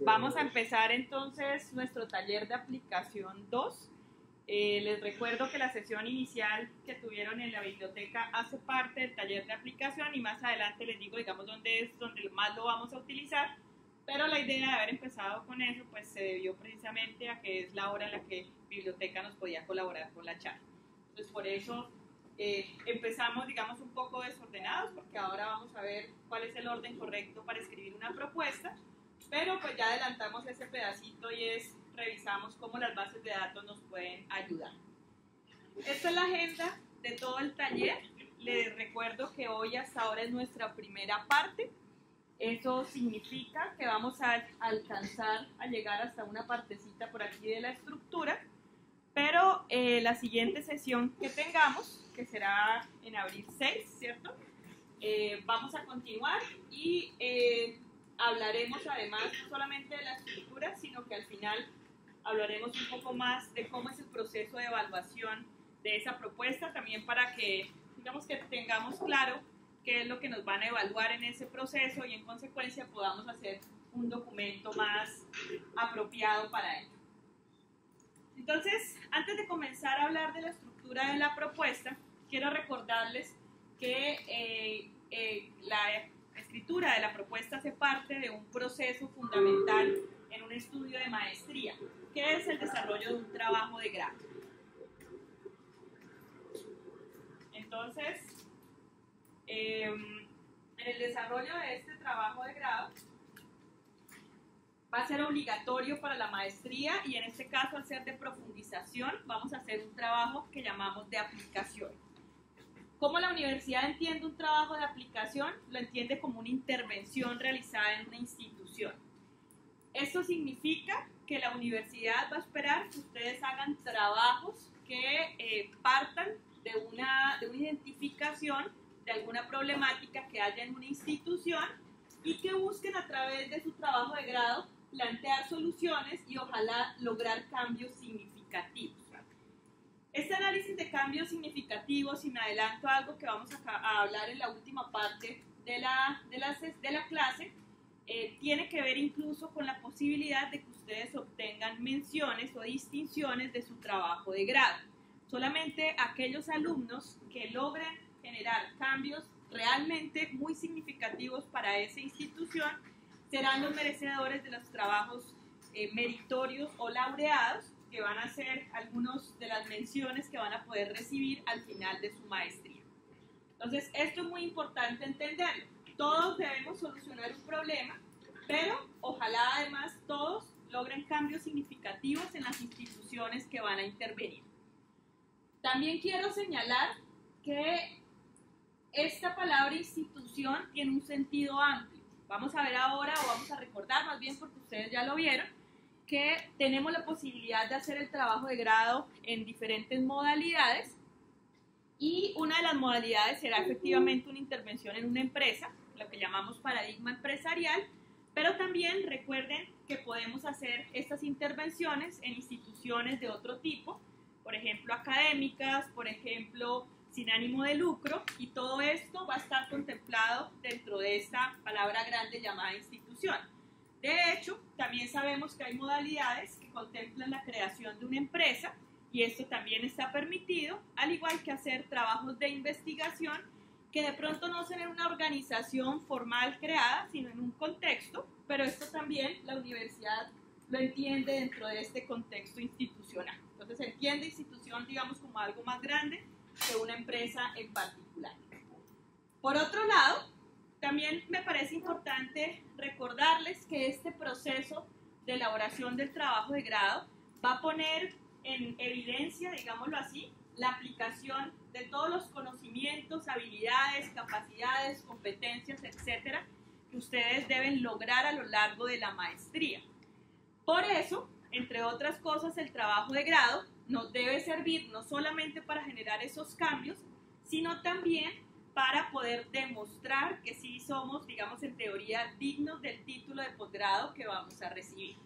Vamos a empezar entonces nuestro taller de aplicación 2. Les recuerdo que la sesión inicial que tuvieron en la biblioteca hace parte del taller de aplicación y más adelante les digo, digamos, dónde es donde más lo vamos a utilizar, pero la idea de haber empezado con eso pues se debió precisamente a que es la hora en la que biblioteca nos podía colaborar con la charla. Entonces por eso empezamos, digamos, un poco desordenados porque ahora vamos a ver cuál es el orden correcto para escribir una propuesta, pero pues ya adelantamos ese pedacito y revisamos cómo las bases de datos nos pueden ayudar. Esta es la agenda de todo el taller. Les recuerdo que hoy hasta ahora es nuestra primera parte. Eso significa que vamos a alcanzar a llegar hasta una partecita por aquí de la estructura, pero la siguiente sesión que tengamos, que será en abril 6, ¿cierto? Vamos a continuar y hablaremos además no solamente de la estructura, sino que al final hablaremos un poco más de cómo es el proceso de evaluación de esa propuesta, también para que, digamos, que tengamos claro qué es lo que nos van a evaluar en ese proceso y en consecuencia podamos hacer un documento más apropiado para ello. Entonces, antes de comenzar a hablar de la estructura de la propuesta, quiero recordarles que la escritura de la propuesta hace parte de un proceso fundamental en un estudio de maestría, que es el desarrollo de un trabajo de grado. Entonces, en el desarrollo de este trabajo de grado va a ser obligatorio para la maestría y en este caso, al ser de profundización, vamos a hacer un trabajo que llamamos de aplicación. ¿Cómo la universidad entiende un trabajo de aplicación? Lo entiende como una intervención realizada en una institución. Esto significa que la universidad va a esperar que ustedes hagan trabajos que partan de una identificación de alguna problemática que haya en una institución y que busquen a través de su trabajo de grado plantear soluciones y ojalá lograr cambios significativos. Este análisis de cambios significativos, y me adelanto a algo que vamos a hablar en la última parte de la clase, tiene que ver incluso con la posibilidad de que ustedes obtengan menciones o distinciones de su trabajo de grado. Solamente aquellos alumnos que logren generar cambios realmente muy significativos para esa institución serán los merecedores de los trabajos meritorios o laureados, que van a ser algunas de las menciones que van a poder recibir al final de su maestría. Entonces, esto es muy importante entenderlo. Todos debemos solucionar un problema, pero ojalá además todos logren cambios significativos en las instituciones que van a intervenir. También quiero señalar que esta palabra institución tiene un sentido amplio. Vamos a ver ahora, o vamos a recordar más bien porque ustedes ya lo vieron, que tenemos la posibilidad de hacer el trabajo de grado en diferentes modalidades y una de las modalidades será efectivamente una intervención en una empresa, lo que llamamos paradigma empresarial, pero también recuerden que podemos hacer estas intervenciones en instituciones de otro tipo, por ejemplo académicas, por ejemplo sin ánimo de lucro, y todo esto va a estar contemplado dentro de esta palabra grande llamada institución. De hecho, también sabemos que hay modalidades que contemplan la creación de una empresa y esto también está permitido, al igual que hacer trabajos de investigación que de pronto no son en una organización formal creada, sino en un contexto, pero esto también la universidad lo entiende dentro de este contexto institucional. Entonces se entiende institución, digamos, como algo más grande que una empresa en particular. Por otro lado, también me parece importante recordarles que este proceso de elaboración del trabajo de grado va a poner en evidencia, digámoslo así, la aplicación de todos los conocimientos, habilidades, capacidades, competencias, etcétera, que ustedes deben lograr a lo largo de la maestría. Por eso, entre otras cosas, el trabajo de grado nos debe servir no solamente para generar esos cambios, sino también para poder demostrar que sí somos, digamos en teoría, dignos del título de posgrado que vamos a recibir.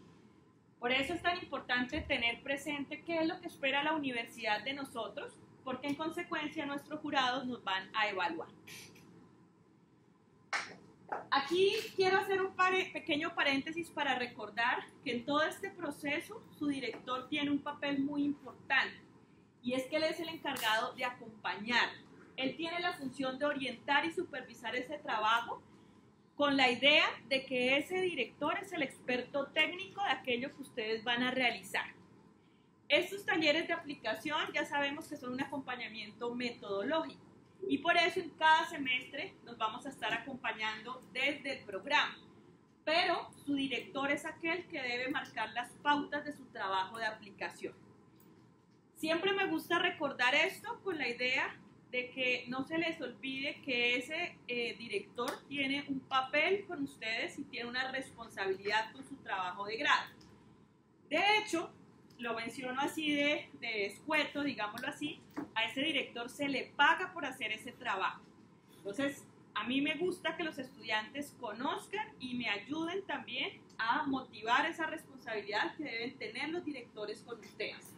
Por eso es tan importante tener presente qué es lo que espera la universidad de nosotros, porque en consecuencia nuestros jurados nos van a evaluar. Aquí quiero hacer un pequeño paréntesis para recordar que en todo este proceso su director tiene un papel muy importante y es que él es el encargado de acompañar. Él tiene la función de orientar y supervisar ese trabajo con la idea de que ese director es el experto técnico de aquello que ustedes van a realizar. Estos talleres de aplicación ya sabemos que son un acompañamiento metodológico y por eso en cada semestre nos vamos a estar acompañando desde el programa, pero su director es aquel que debe marcar las pautas de su trabajo de aplicación. Siempre me gusta recordar esto con la idea de que no se les olvide que ese director tiene un papel con ustedes y tiene una responsabilidad con su trabajo de grado. De hecho, lo menciono así de escueto, digámoslo así, a ese director se le paga por hacer ese trabajo. Entonces, a mí me gusta que los estudiantes conozcan y me ayuden también a motivar esa responsabilidad que deben tener los directores con ustedes.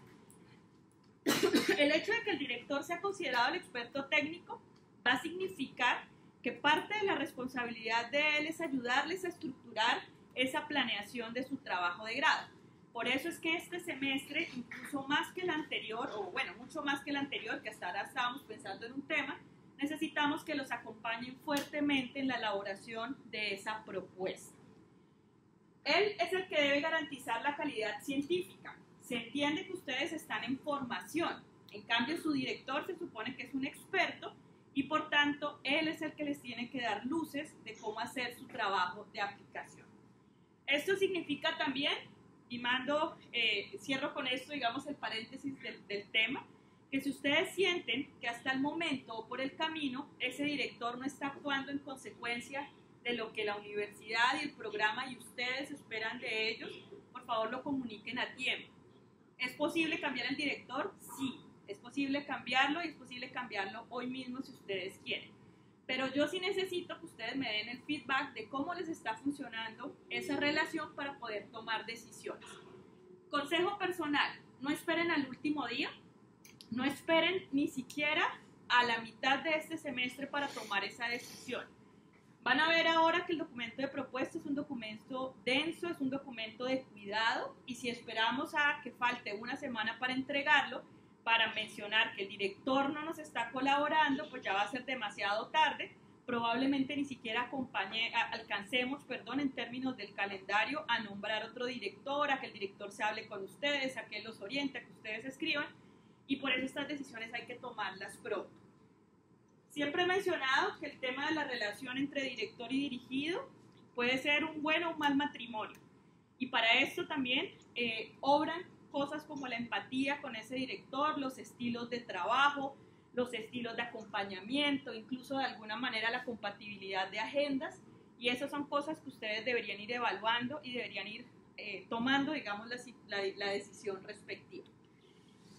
El hecho de que el director sea considerado el experto técnico va a significar que parte de la responsabilidad de él es ayudarles a estructurar esa planeación de su trabajo de grado. Por eso es que este semestre, incluso más que el anterior, o bueno, mucho más que el anterior, que hasta ahora estábamos pensando en un tema, necesitamos que los acompañen fuertemente en la elaboración de esa propuesta. Él es el que debe garantizar la calidad científica. Se entiende que ustedes están en formación, en cambio su director se supone que es un experto y por tanto él es el que les tiene que dar luces de cómo hacer su trabajo de aplicación. Esto significa también, y cierro con esto, digamos, el paréntesis del tema, que si ustedes sienten que hasta el momento o por el camino ese director no está actuando en consecuencia de lo que la universidad y el programa y ustedes esperan de ellos, por favor lo comuniquen a tiempo. ¿Es posible cambiar el director? Sí, es posible cambiarlo y es posible cambiarlo hoy mismo si ustedes quieren. Pero yo sí necesito que ustedes me den el feedback de cómo les está funcionando esa relación para poder tomar decisiones. Consejo personal, no esperen al último día, no esperen ni siquiera a la mitad de este semestre para tomar esa decisión. Van a ver ahora que el documento de propuesta es un documento denso, es un documento de cuidado y si esperamos a que falte una semana para entregarlo, para mencionar que el director no nos está colaborando, pues ya va a ser demasiado tarde, probablemente ni siquiera alcancemos, en términos del calendario, a nombrar otro director, a que el director se hable con ustedes, a que él los oriente, a que ustedes escriban, y por eso estas decisiones hay que tomarlas pronto. Siempre he mencionado que el tema de la relación entre director y dirigido puede ser un buen o un mal matrimonio. Y para esto también obran cosas como la empatía con ese director, los estilos de trabajo, los estilos de acompañamiento, incluso de alguna manera la compatibilidad de agendas. Y esas son cosas que ustedes deberían ir evaluando y deberían ir tomando, digamos, la decisión respectiva.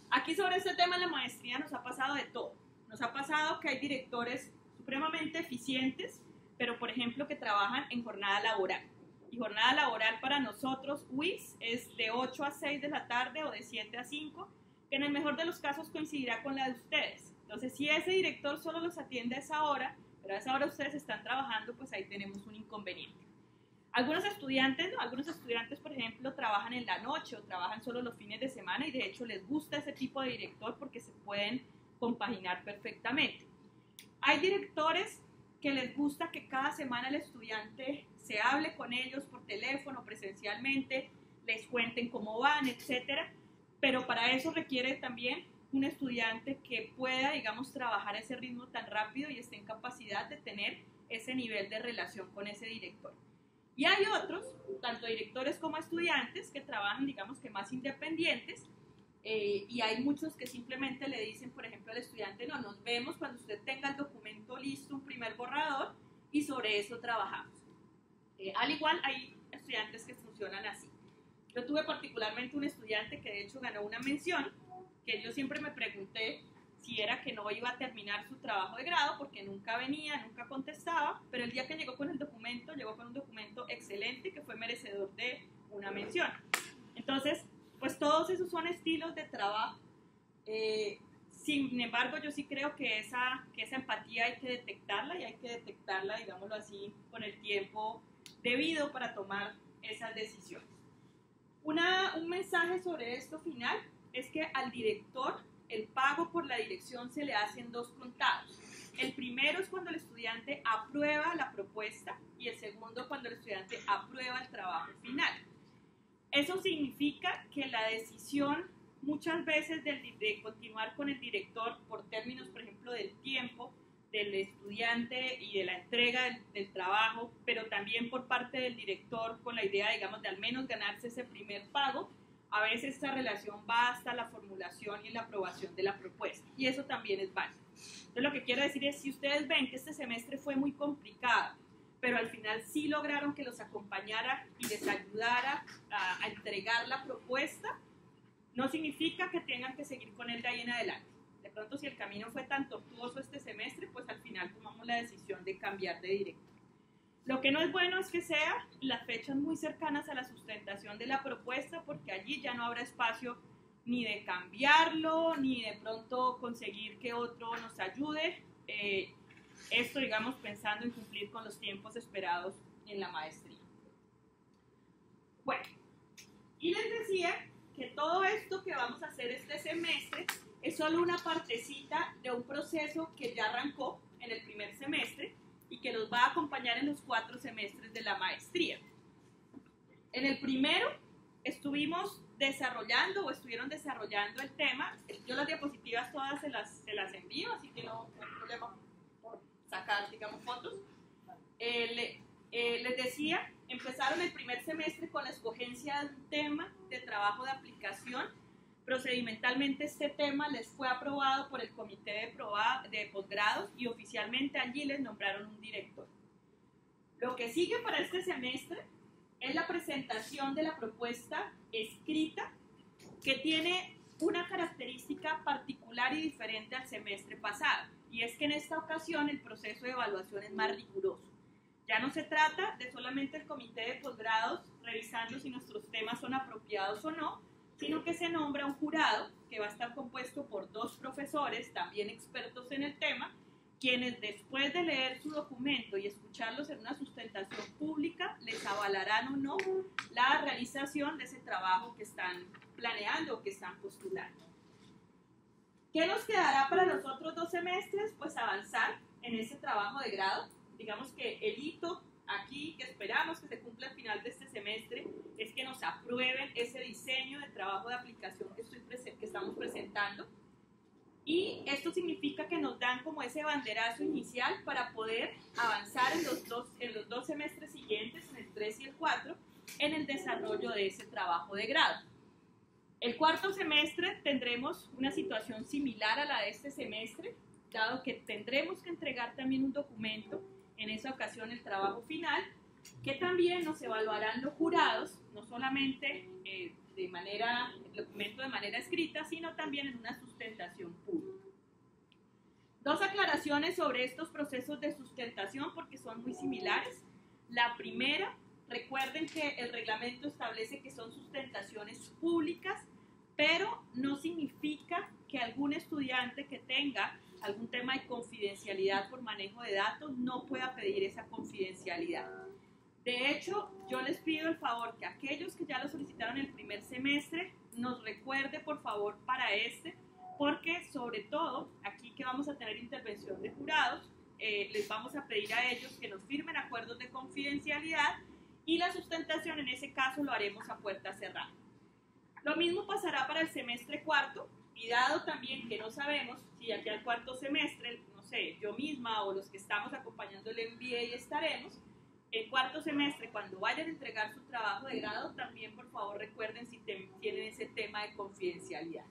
Aquí sobre este tema en la maestría nos ha pasado de todo. Nos ha pasado que hay directores supremamente eficientes, pero por ejemplo que trabajan en jornada laboral. Y jornada laboral para nosotros, UIS, es de 8 a 6 de la tarde o de 7 a 5, que en el mejor de los casos coincidirá con la de ustedes. Entonces, si ese director solo los atiende a esa hora, pero a esa hora ustedes están trabajando, pues ahí tenemos un inconveniente. Algunos estudiantes, por ejemplo, trabajan en la noche o trabajan solo los fines de semana y de hecho les gusta ese tipo de director porque se pueden compaginar perfectamente. Hay directores que les gusta que cada semana el estudiante se hable con ellos por teléfono, presencialmente, les cuenten cómo van, etcétera, pero para eso requiere también un estudiante que pueda, digamos, trabajar a ese ritmo tan rápido y esté en capacidad de tener ese nivel de relación con ese director. Y hay otros, tanto directores como estudiantes, que trabajan, digamos, que más independientes, y hay muchos que simplemente le dicen, por ejemplo, al estudiante, no, nos vemos cuando usted tenga el documento listo, un primer borrador, y sobre eso trabajamos. Al igual, hay estudiantes que funcionan así. Yo tuve particularmente un estudiante que de hecho ganó una mención, que yo siempre me pregunté si era que no iba a terminar su trabajo de grado, porque nunca venía, nunca contestaba, pero el día que llegó con el documento, llegó con un documento excelente que fue merecedor de una mención. Entonces, pues todos esos son estilos de trabajo. Sin embargo, yo sí creo que esa empatía hay que detectarla y hay que detectarla, digámoslo así, con el tiempo debido para tomar esas decisiones. Un mensaje sobre esto final es que al director el pago por la dirección se le hace en 2 contados. El primero es cuando el estudiante aprueba la propuesta y el segundo cuando el estudiante aprueba el trabajo final. Eso significa que la decisión muchas veces de continuar con el director por términos, por ejemplo, del tiempo del estudiante y de la entrega del trabajo, pero también por parte del director con la idea, digamos, de al menos ganarse ese primer pago, a veces esta relación va hasta la formulación y la aprobación de la propuesta, y eso también es válido. Entonces, lo que quiero decir es, si ustedes ven que este semestre fue muy complicado, pero al final sí lograron que los acompañara y les ayudara a entregar la propuesta, no significa que tengan que seguir con él de ahí en adelante. De pronto, si el camino fue tan tortuoso este semestre, pues al final tomamos la decisión de cambiar de director. Lo que no es bueno es que sean las fechas muy cercanas a la sustentación de la propuesta, porque allí ya no habrá espacio ni de cambiarlo, ni de pronto conseguir que otro nos ayude. Esto, digamos, pensando en cumplir con los tiempos esperados en la maestría. Bueno, y les decía que todo esto que vamos a hacer este semestre es solo una partecita de un proceso que ya arrancó en el primer semestre y que nos va a acompañar en los 4 semestres de la maestría. En el primero estuvieron desarrollando el tema. Yo las diapositivas todas se las envío, así que no hay problema por sacar, digamos, fotos. Les decía, empezaron el primer semestre con la escogencia de un tema de trabajo de aplicación. Procedimentalmente este tema les fue aprobado por el comité de posgrados y oficialmente allí les nombraron un director. Lo que sigue para este semestre es la presentación de la propuesta escrita, que tiene una característica particular y diferente al semestre pasado, y es que en esta ocasión el proceso de evaluación es más riguroso. Ya no se trata de solamente el comité de posgrados revisando si nuestros temas son apropiados o no, sino que se nombra un jurado que va a estar compuesto por 2 profesores, también expertos en el tema, quienes después de leer su documento y escucharlos en una sustentación pública, les avalarán o no la realización de ese trabajo que están planeando o que están postulando. ¿Qué nos quedará para los otros 2 semestres? Pues avanzar en ese trabajo de grado. Digamos que el hito aquí que esperamos que se cumpla al final de este semestre es que nos aprueben ese diseño de trabajo de aplicación que estamos presentando, y esto significa que nos dan como ese banderazo inicial para poder avanzar en los dos semestres siguientes, en el 3 y el 4, en el desarrollo de ese trabajo de grado. El 4º semestre tendremos una situación similar a la de este semestre, dado que tendremos que entregar también un documento, en esa ocasión el trabajo final, que también nos evaluarán los jurados, no solamente el documento de manera escrita, sino también en una sustentación pública. 2 aclaraciones sobre estos procesos de sustentación porque son muy similares. La primera, recuerden que el reglamento establece que son sustentaciones públicas, pero no significa que algún estudiante que tenga algún tema de confidencialidad por manejo de datos no pueda pedir esa confidencialidad. De hecho, yo les pido el favor que aquellos que ya lo solicitaron el primer semestre nos recuerde por favor para porque sobre todo aquí que vamos a tener intervención de jurados, les vamos a pedir a ellos que nos firmen acuerdos de confidencialidad, y la sustentación en ese caso lo haremos a puerta cerrada. Lo mismo pasará para el semestre 4, y dado también que no sabemos si aquí al 4º semestre, no sé, yo misma o los que estamos acompañando el MBA estaremos, el 4º semestre, cuando vayan a entregar su trabajo de grado, también por favor recuerden si tienen ese tema de confidencialidad.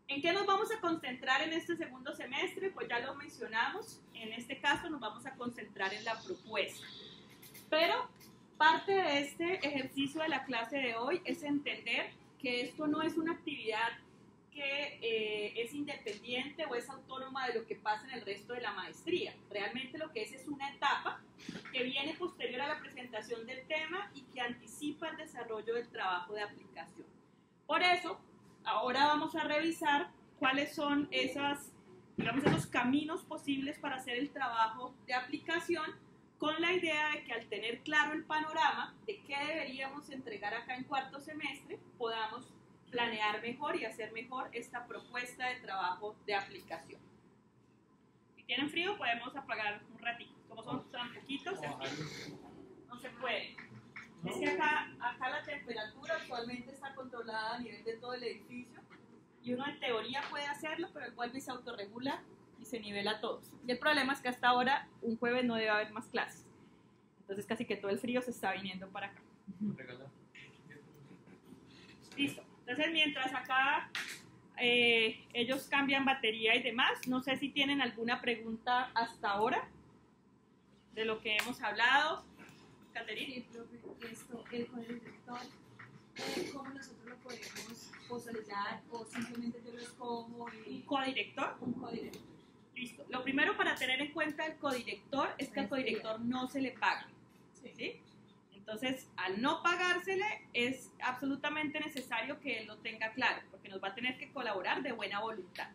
¿En qué nos vamos a concentrar en este 2º semestre? Pues ya lo mencionamos, en este caso nos vamos a concentrar en la propuesta. Pero parte de este ejercicio de la clase de hoy es entender que esto no es una actividad que es independiente o es autónoma de lo que pasa en el resto de la maestría. Realmente lo que es una etapa que viene posterior a la presentación del tema y que anticipa el desarrollo del trabajo de aplicación. Por eso, ahora vamos a revisar cuáles son esos caminos posibles para hacer el trabajo de aplicación, con la idea de que al tener claro el panorama de qué deberíamos entregar acá en cuarto semestre, podamos planear mejor y hacer mejor esta propuesta de trabajo de aplicación. Si tienen frío, podemos apagar un ratito. Como son tan poquitos, no se puede. Es que acá la temperatura actualmente está controlada a nivel de todo el edificio y uno en teoría puede hacerlo, pero el vuelve y se autorregula y se nivela a todos. Y el problema es que hasta ahora, un jueves, no debe haber más clases. Entonces casi que todo el frío se está viniendo para acá. Listo. Entonces mientras acá ellos cambian batería y demás, no sé si tienen alguna pregunta hasta ahora de lo que hemos hablado. Caterina. Sí, profe, el codirector, ¿cómo nosotros lo podemos visualizar o simplemente yo lo escojo? ¿Un codirector? Un codirector. Listo. Lo primero para tener en cuenta el codirector es que al codirector no se le paga. ¿Sí? Entonces, al no pagársele, es absolutamente necesario que él lo tenga claro, porque nos va a tener que colaborar de buena voluntad.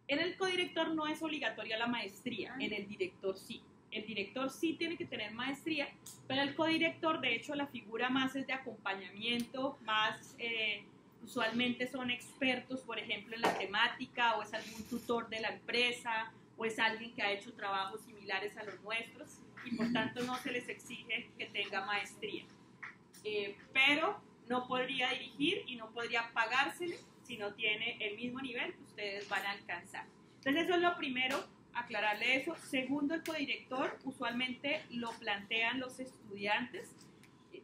En el codirector no es obligatoria la maestría, en el director sí. El director sí tiene que tener maestría, pero el codirector, de hecho, la figura más es de acompañamiento, más usualmente son expertos, por ejemplo, en la temática, o es algún tutor de la empresa, o es alguien que ha hecho trabajos similares a los nuestros, y por tanto no se les exige que tenga maestría. Pero no podría dirigir y no podría pagársele si no tiene el mismo nivel que ustedes van a alcanzar. Entonces eso es lo primero, aclararle eso. Segundo, el codirector usualmente lo plantean los estudiantes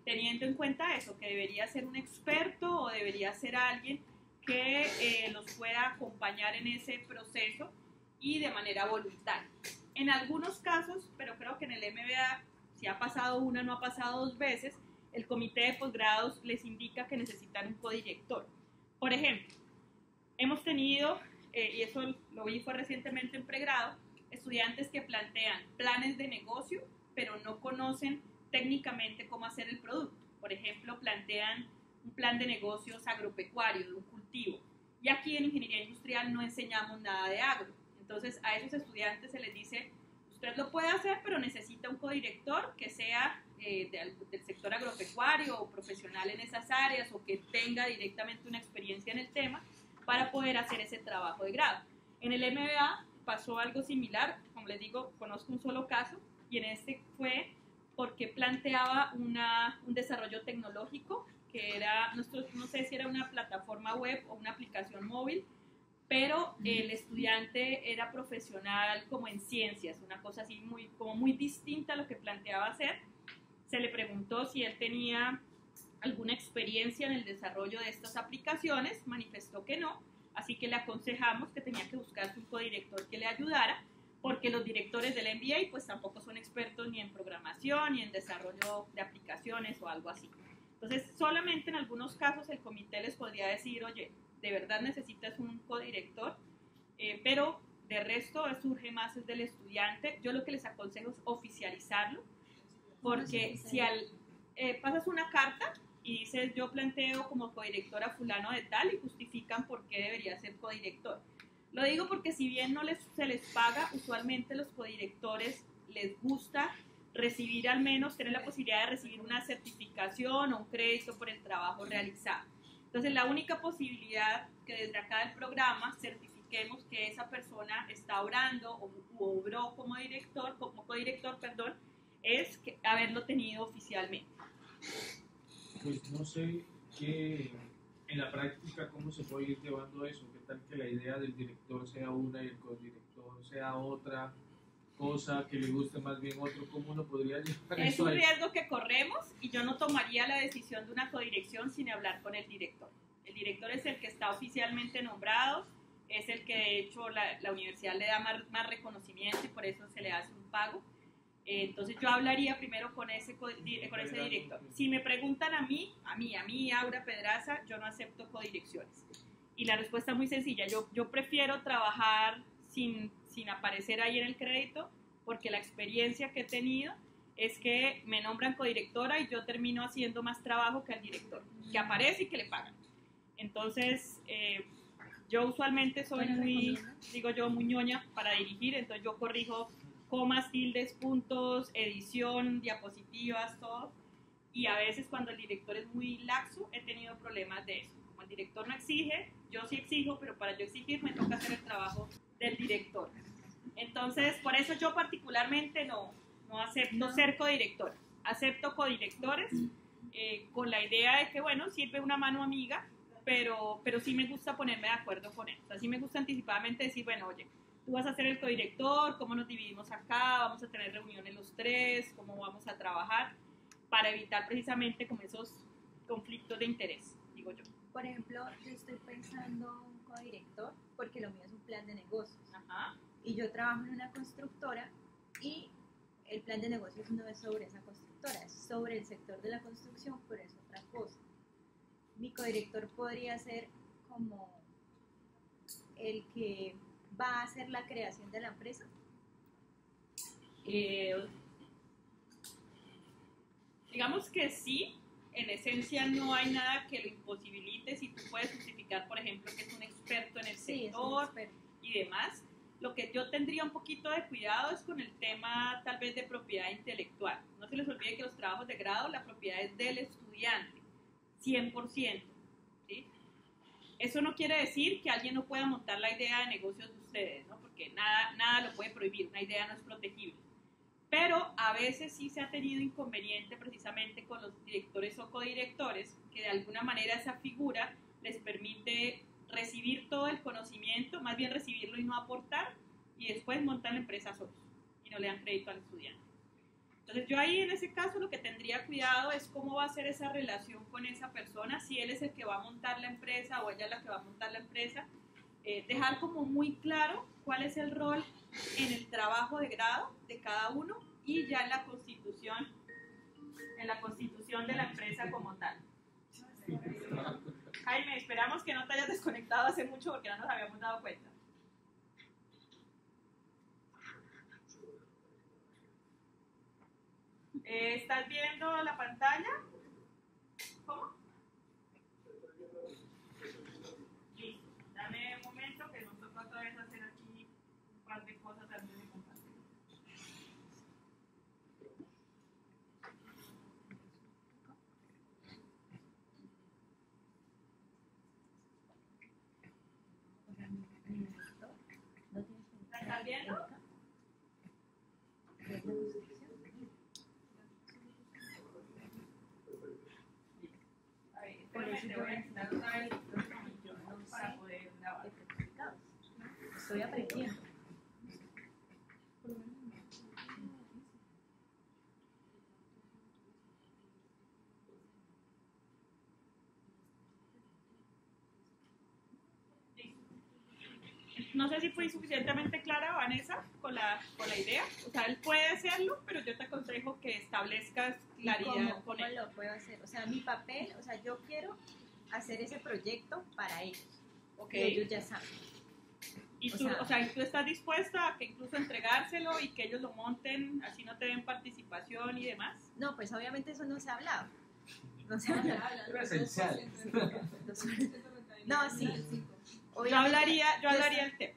teniendo en cuenta eso, que debería ser un experto o debería ser alguien que los pueda acompañar en ese proceso y de manera voluntaria. En algunos casos, pero creo que en el MBA, si ha pasado una, no ha pasado dos veces, el comité de posgrados les indica que necesitan un codirector. Por ejemplo, hemos tenido, y eso lo vi fue recientemente en pregrado, estudiantes que plantean planes de negocio, pero no conocen técnicamente cómo hacer el producto. Por ejemplo, plantean un plan de negocios agropecuario, de un cultivo. Y aquí en ingeniería industrial no enseñamos nada de agro. Entonces a esos estudiantes se les dice, usted lo puede hacer, pero necesita un codirector que sea del sector agropecuario o profesional en esas áreas o que tenga directamente una experiencia en el tema para poder hacer ese trabajo de grado. En el MBA pasó algo similar, como les digo, conozco un solo caso y en este fue porque planteaba un desarrollo tecnológico que era, no sé si era una plataforma web o una aplicación móvil, pero el estudiante era profesional como en ciencias, una cosa así muy distinta a lo que planteaba hacer. Se le preguntó si él tenía alguna experiencia en el desarrollo de estas aplicaciones, manifestó que no, así que le aconsejamos que tenía que buscarse un codirector que le ayudara, porque los directores del MBA pues tampoco son expertos ni en programación ni en desarrollo de aplicaciones o algo así. Entonces, solamente en algunos casos el comité les podría decir, oye, de verdad necesitas un codirector, pero de resto surge más es del estudiante. Yo lo que les aconsejo es oficializarlo, porque si pasas una carta y dices yo planteo como codirector a fulano de tal y justifican por qué debería ser codirector. Lo digo porque si bien no se les paga, usualmente los codirectores les gusta recibir al menos, tener la posibilidad de recibir una certificación o un crédito por el trabajo realizado. Entonces la única posibilidad que desde acá del programa certifiquemos que esa persona está obrando o obró como codirector, es haberlo tenido oficialmente. Pues no sé qué, en la práctica cómo se puede ir llevando eso, qué tal que la idea del director sea una y el codirector sea otra cosa, que le guste más bien otro, ¿cómo uno podría llevar es eso? Es un riesgo que corremos y yo no tomaría la decisión de una codirección sin hablar con el director. El director es el que está oficialmente nombrado, es el que de hecho la universidad le da más reconocimiento y por eso se le hace un pago. Entonces yo hablaría primero con ese director. Si me preguntan a mí, Aura Pedraza, yo no acepto codirecciones. Y la respuesta es muy sencilla, yo prefiero trabajar sin aparecer ahí en el crédito, porque la experiencia que he tenido es que me nombran codirectora y yo termino haciendo más trabajo que el director, que aparece y que le pagan. Entonces, yo usualmente soy ¿Qué nos muy, recomiendas? digo yo, muy ñoña para dirigir, entonces yo corrijo comas, tildes, puntos, edición, diapositivas, todo. Y a veces cuando el director es muy laxo, he tenido problemas de eso. Como el director no exige, yo sí exijo, pero para yo exigir me toca hacer el trabajo del director. Entonces, por eso yo particularmente no acepto ser codirectora. Acepto codirectores con la idea de que, bueno, sirve una mano amiga, pero sí me gusta ponerme de acuerdo con él. O sea, sí me gusta anticipadamente decir, bueno, oye, tú vas a ser el codirector, cómo nos dividimos acá, vamos a tener reuniones los tres, cómo vamos a trabajar, para evitar precisamente como esos conflictos de interés, digo yo. Por ejemplo, yo estoy pensando un codirector, porque lo mío es un plan de negocios. Ajá. Y yo trabajo en una constructora y el plan de negocios no es sobre esa constructora, es sobre el sector de la construcción, pero es otra cosa. Mi codirector podría ser como el que va a hacer la creación de la empresa. Digamos que sí, en esencia no hay nada que lo imposibilite si tú puedes justificar, por ejemplo, que es un experto en el Sí, es un sector experto. y demás. Lo que yo tendría un poquito de cuidado es con el tema tal vez de propiedad intelectual. No se les olvide que los trabajos de grado, la propiedad es del estudiante, 100%. ¿Sí? Eso no quiere decir que alguien no pueda montar la idea de negocios de ustedes, ¿no? Porque nada lo puede prohibir, una idea no es protegible. Pero a veces sí se ha tenido inconveniente precisamente con los directores o codirectores, que de alguna manera esa figura les permite recibir todo el conocimiento, más bien recibirlo y no aportar, y después montan la empresa solos y no le dan crédito al estudiante. Entonces yo ahí en ese caso lo que tendría cuidado es cómo va a ser esa relación con esa persona, si él es el que va a montar la empresa o ella es la que va a montar la empresa, dejar como muy claro cuál es el rol en el trabajo de grado de cada uno y ya en la constitución de la empresa como tal. Jaime, esperamos que no te hayas desconectado hace mucho porque no nos habíamos dado cuenta. ¿Estás viendo la pantalla? ¿Cómo? Listo. Dame un momento que nos toca otra vez hacer aquí un par de cosas antes de compartir. O sea, mi director no tiene que ¿La estás viendo? ¿Qué es la construcción? A ver, Por eso te yo voy a quitar otra vez yo no para sé poder grabar. de certificados. Estoy aprendiendo. No sé si fui suficientemente clara, Vanessa, con la idea. O sea, él puede hacerlo, pero yo te aconsejo que establezcas claridad ¿Cómo con él. lo puedo hacer? O sea, mi papel, o sea, yo quiero hacer ese proyecto para ellos. Ok. Y ellos ya saben. Y o tú, sea- ¿y tú estás dispuesta a que incluso entregárselo y que ellos lo monten, así no te den participación y demás? No, pues obviamente eso no se ha hablado. No se ha hablado. Presencial. No, sí. Yo hablaría el tema.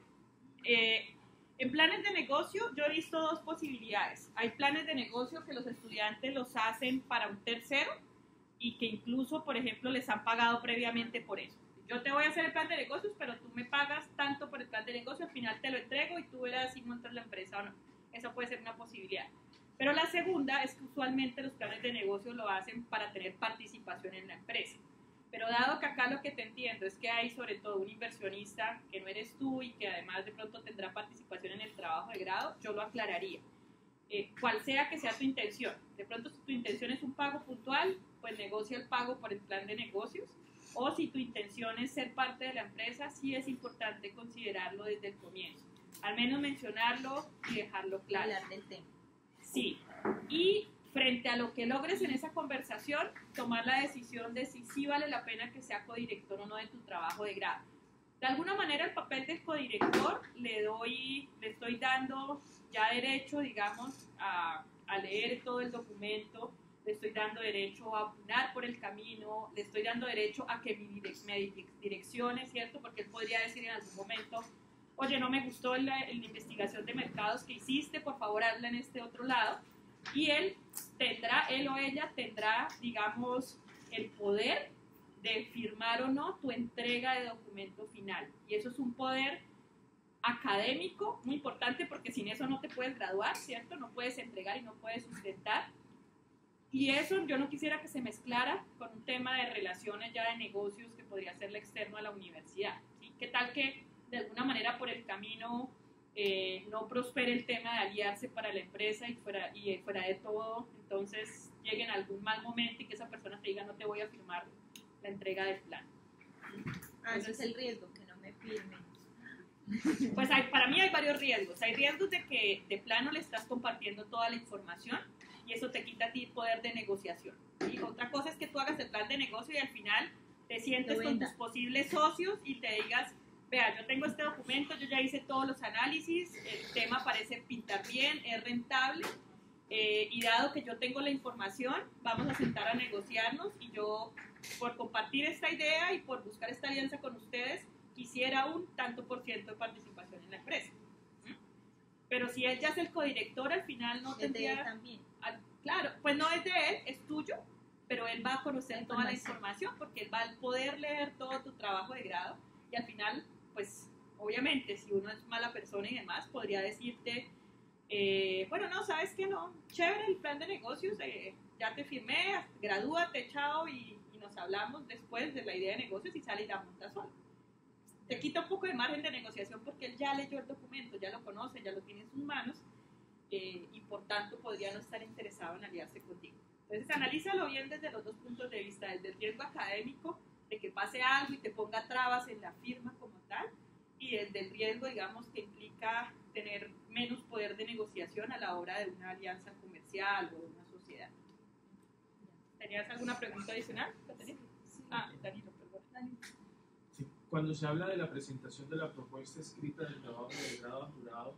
En planes de negocio yo he visto dos posibilidades. Hay planes de negocio que los estudiantes los hacen para un tercero y que incluso, por ejemplo, les han pagado previamente por eso. Yo te voy a hacer el plan de negocios, pero tú me pagas tanto por el plan de negocio, al final te lo entrego y tú verás si montas la empresa o no. Eso puede ser una posibilidad. Pero la segunda es que usualmente los planes de negocio lo hacen para tener participación en la empresa. Pero dado que acá lo que te entiendo es que hay sobre todo un inversionista que no eres tú y que además de pronto tendrá participación en el trabajo de grado, yo lo aclararía. Cual sea que sea tu intención. De pronto si tu intención es un pago puntual, pues negocia el pago por el plan de negocios. O si tu intención es ser parte de la empresa, sí es importante considerarlo desde el comienzo. Al menos mencionarlo y dejarlo claro. Hablar del tema. Sí. Y frente a lo que logres en esa conversación, tomar la decisión de si sí vale la pena que sea codirector o no de tu trabajo de grado. De alguna manera el papel del codirector le estoy dando ya derecho, digamos, a leer todo el documento, le estoy dando derecho a opinar por el camino, le estoy dando derecho a que me direccione, ¿cierto? Porque él podría decir en algún momento, oye, no me gustó la investigación de mercados que hiciste, por favor hazla en este otro lado. Y él o ella tendrá, digamos, el poder de firmar o no tu entrega de documento final. Y eso es un poder académico muy importante porque sin eso no te puedes graduar, ¿cierto? No puedes entregar y no puedes sustentar. Y eso yo no quisiera que se mezclara con un tema de relaciones ya de negocios que podría ser externo a la universidad, ¿sí? ¿Qué tal que de alguna manera por el camino no prospere el tema de aliarse para la empresa y fuera de todo, entonces lleguen a algún mal momento y que esa persona te diga no te voy a firmar la entrega del plan? Ese es el riesgo, que no me firmen. Pues para mí hay varios riesgos. Hay riesgos de que de plano le estás compartiendo toda la información y eso te quita a ti poder de negociación. Y otra cosa es que tú hagas el plan de negocio y al final te sientes con tus posibles socios y te digas, vea, yo tengo este documento, yo ya hice todos los análisis, el tema parece pintar bien, es rentable, y dado que yo tengo la información, vamos a sentar a negociarnos y yo, por compartir esta idea y por buscar esta alianza con ustedes, quisiera un tanto por ciento de participación en la empresa. Pero si él ya es el codirector, al final no tendría... ¿Es de él también? Claro, pues no es de él, es tuyo, pero él va a conocer toda la información porque él va a poder leer todo tu trabajo de grado y al final, pues, obviamente, si uno es mala persona y demás, podría decirte, bueno, no, ¿sabes qué? No, chévere el plan de negocios, ya te firmé, gradúate, chao, y nos hablamos después de la idea de negocios y sale y la monta solo. Te quita un poco de margen de negociación porque él ya leyó el documento, ya lo conoce, ya lo tiene en sus manos, y por tanto podría no estar interesado en aliarse contigo. Entonces analízalo bien desde los dos puntos de vista, desde el riesgo académico de que pase algo y te ponga trabas en la firma como tal, y desde el riesgo, digamos, que implica tener menos poder de negociación a la hora de una alianza comercial o de una sociedad. ¿Tenías alguna pregunta adicional, Caterina? Sí. Danilo, perdón. Sí, cuando se habla de la presentación de la propuesta escrita del trabajo de grado a jurado,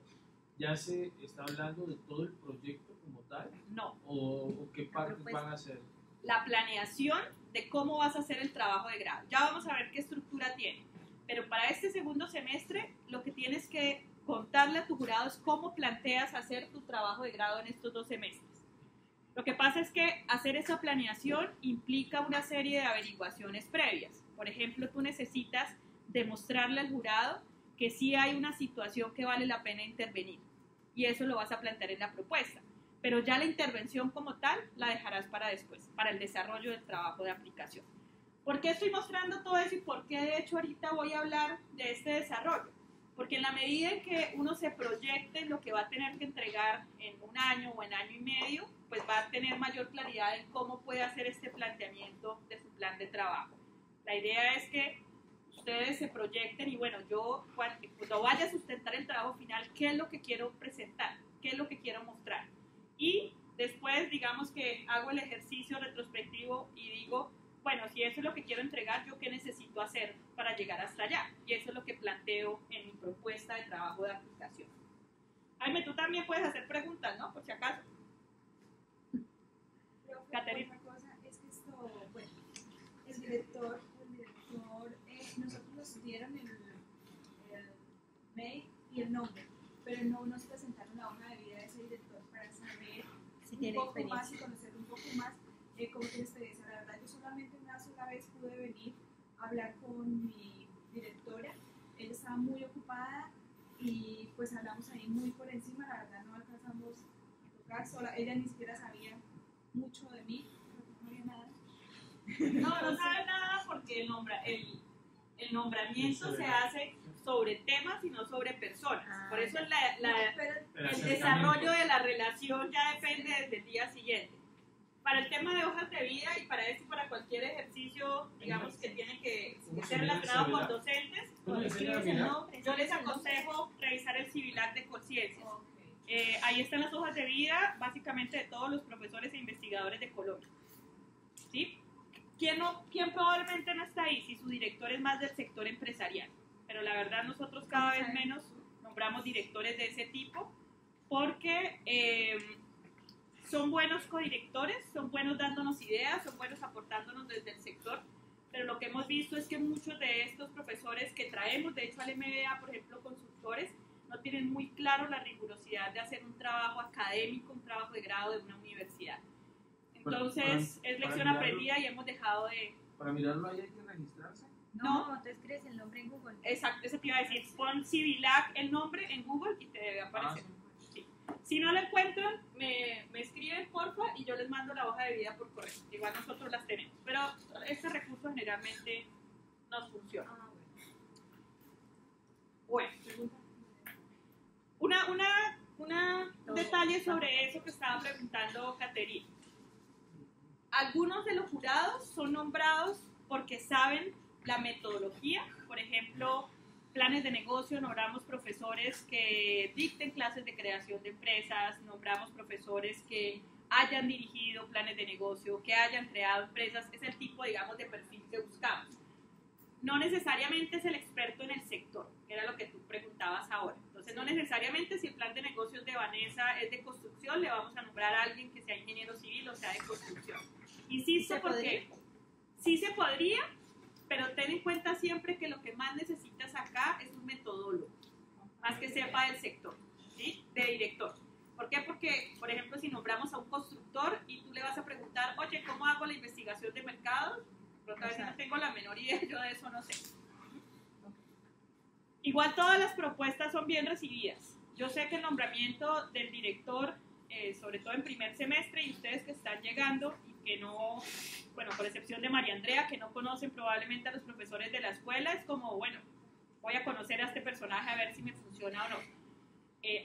¿ya se está hablando de todo el proyecto como tal? No. ¿O qué partes van a ser? La planeación de cómo vas a hacer el trabajo de grado. Ya vamos a ver qué estructura tiene. Pero para este segundo semestre, lo que tienes que contarle a tu jurado es cómo planteas hacer tu trabajo de grado en estos 2 semestres. Lo que pasa es que hacer esa planeación implica una serie de averiguaciones previas. Por ejemplo, tú necesitas demostrarle al jurado que sí hay una situación que vale la pena intervenir. Y eso lo vas a plantear en la propuesta. Pero ya la intervención como tal la dejarás para después, para el desarrollo del trabajo de aplicación. ¿Por qué estoy mostrando todo eso y por qué de hecho ahorita voy a hablar de este desarrollo? Porque en la medida en que uno se proyecte en lo que va a tener que entregar en 1 año o en año y medio, pues va a tener mayor claridad en cómo puede hacer este planteamiento de su plan de trabajo. La idea es que ustedes se proyecten y bueno, yo cuando vaya a sustentar el trabajo final, ¿qué es lo que quiero presentar? ¿Qué es lo que quiero mostrar? Y después, digamos que hago el ejercicio retrospectivo y digo, bueno, si eso es lo que quiero entregar, ¿yo qué necesito hacer para llegar hasta allá? Y eso es lo que planteo en mi propuesta de trabajo de aplicación. Jaime, tú también puedes hacer preguntas, ¿no? Por si acaso. Caterina. Otra cosa es que bueno, el director, nosotros nos dieron el mail y el nombre, pero no nos presentaron la hoja de vida de ese director para saber un poco más y conocer un poco más cómo tiene experiencia. La verdad, yo solamente una sola vez pude venir a hablar con mi directora. Ella estaba muy ocupada y pues hablamos ahí muy por encima. La verdad, no alcanzamos a tocar sola. Ella ni siquiera sabía mucho de mí, no sabía nada. No sabe nada porque el nombramiento se hace sobre temas y no sobre personas. Por eso el desarrollo de la relación ya depende desde el día siguiente. Para el tema de hojas de vida y para esto y para cualquier ejercicio, digamos, que tiene que ser relacionado con docentes, yo les aconsejo revisar el Civilac de Conciencias. Ahí están las hojas de vida, básicamente de todos los profesores e investigadores de Colombia. ¿Sí? ¿Quién probablemente no está ahí? Si su director es más del sector empresarial. Pero la verdad nosotros cada vez menos nombramos directores de ese tipo porque son buenos codirectores, son buenos dándonos ideas, son buenos aportándonos desde el sector, pero lo que hemos visto es que muchos de estos profesores que traemos, de hecho al MBA, por ejemplo, consultores, no tienen muy claro la rigurosidad de hacer un trabajo académico, un trabajo de grado de una universidad. Entonces, es lección aprendida y hemos dejado de... Para mirarlo ahí hay que registrarse. No, tú escribes el nombre en Google. Exacto, eso te iba a decir. Pon Civilac el nombre en Google y te debe aparecer. Sí. Si no lo encuentran, me escriben, porfa, y yo les mando la hoja de vida por correo. Igual nosotros las tenemos. Pero este recurso generalmente nos funciona. Bueno. Un detalle sobre eso que estaba preguntando Caterina. Algunos de los jurados son nombrados porque saben la metodología. Por ejemplo, planes de negocio, nombramos profesores que dicten clases de creación de empresas, nombramos profesores que hayan dirigido planes de negocio, que hayan creado empresas. Es el tipo, digamos, de perfil que buscamos. No necesariamente es el experto en el sector, que era lo que tú preguntabas ahora. Entonces, no necesariamente si el plan de negocios de Vanessa es de construcción, le vamos a nombrar a alguien que sea ingeniero civil o sea de construcción. Insisto, porque sí se podría, pero ten en cuenta siempre que lo que más necesitas acá es un metodólogo, más que sepa del sector, ¿sí? De director. ¿Por qué? Porque, por ejemplo, si nombramos a un constructor y tú le vas a preguntar, oye, ¿cómo hago la investigación de mercados? Pero tal vez no tengo la menor idea, yo de eso no sé. Igual todas las propuestas son bien recibidas. Yo sé que el nombramiento del director, sobre todo en primer semestre, y ustedes que están llegando y que no, bueno, por excepción de María Andrea, que no conocen probablemente a los profesores de la escuela, es como, bueno, voy a conocer a este personaje a ver si me funciona o no.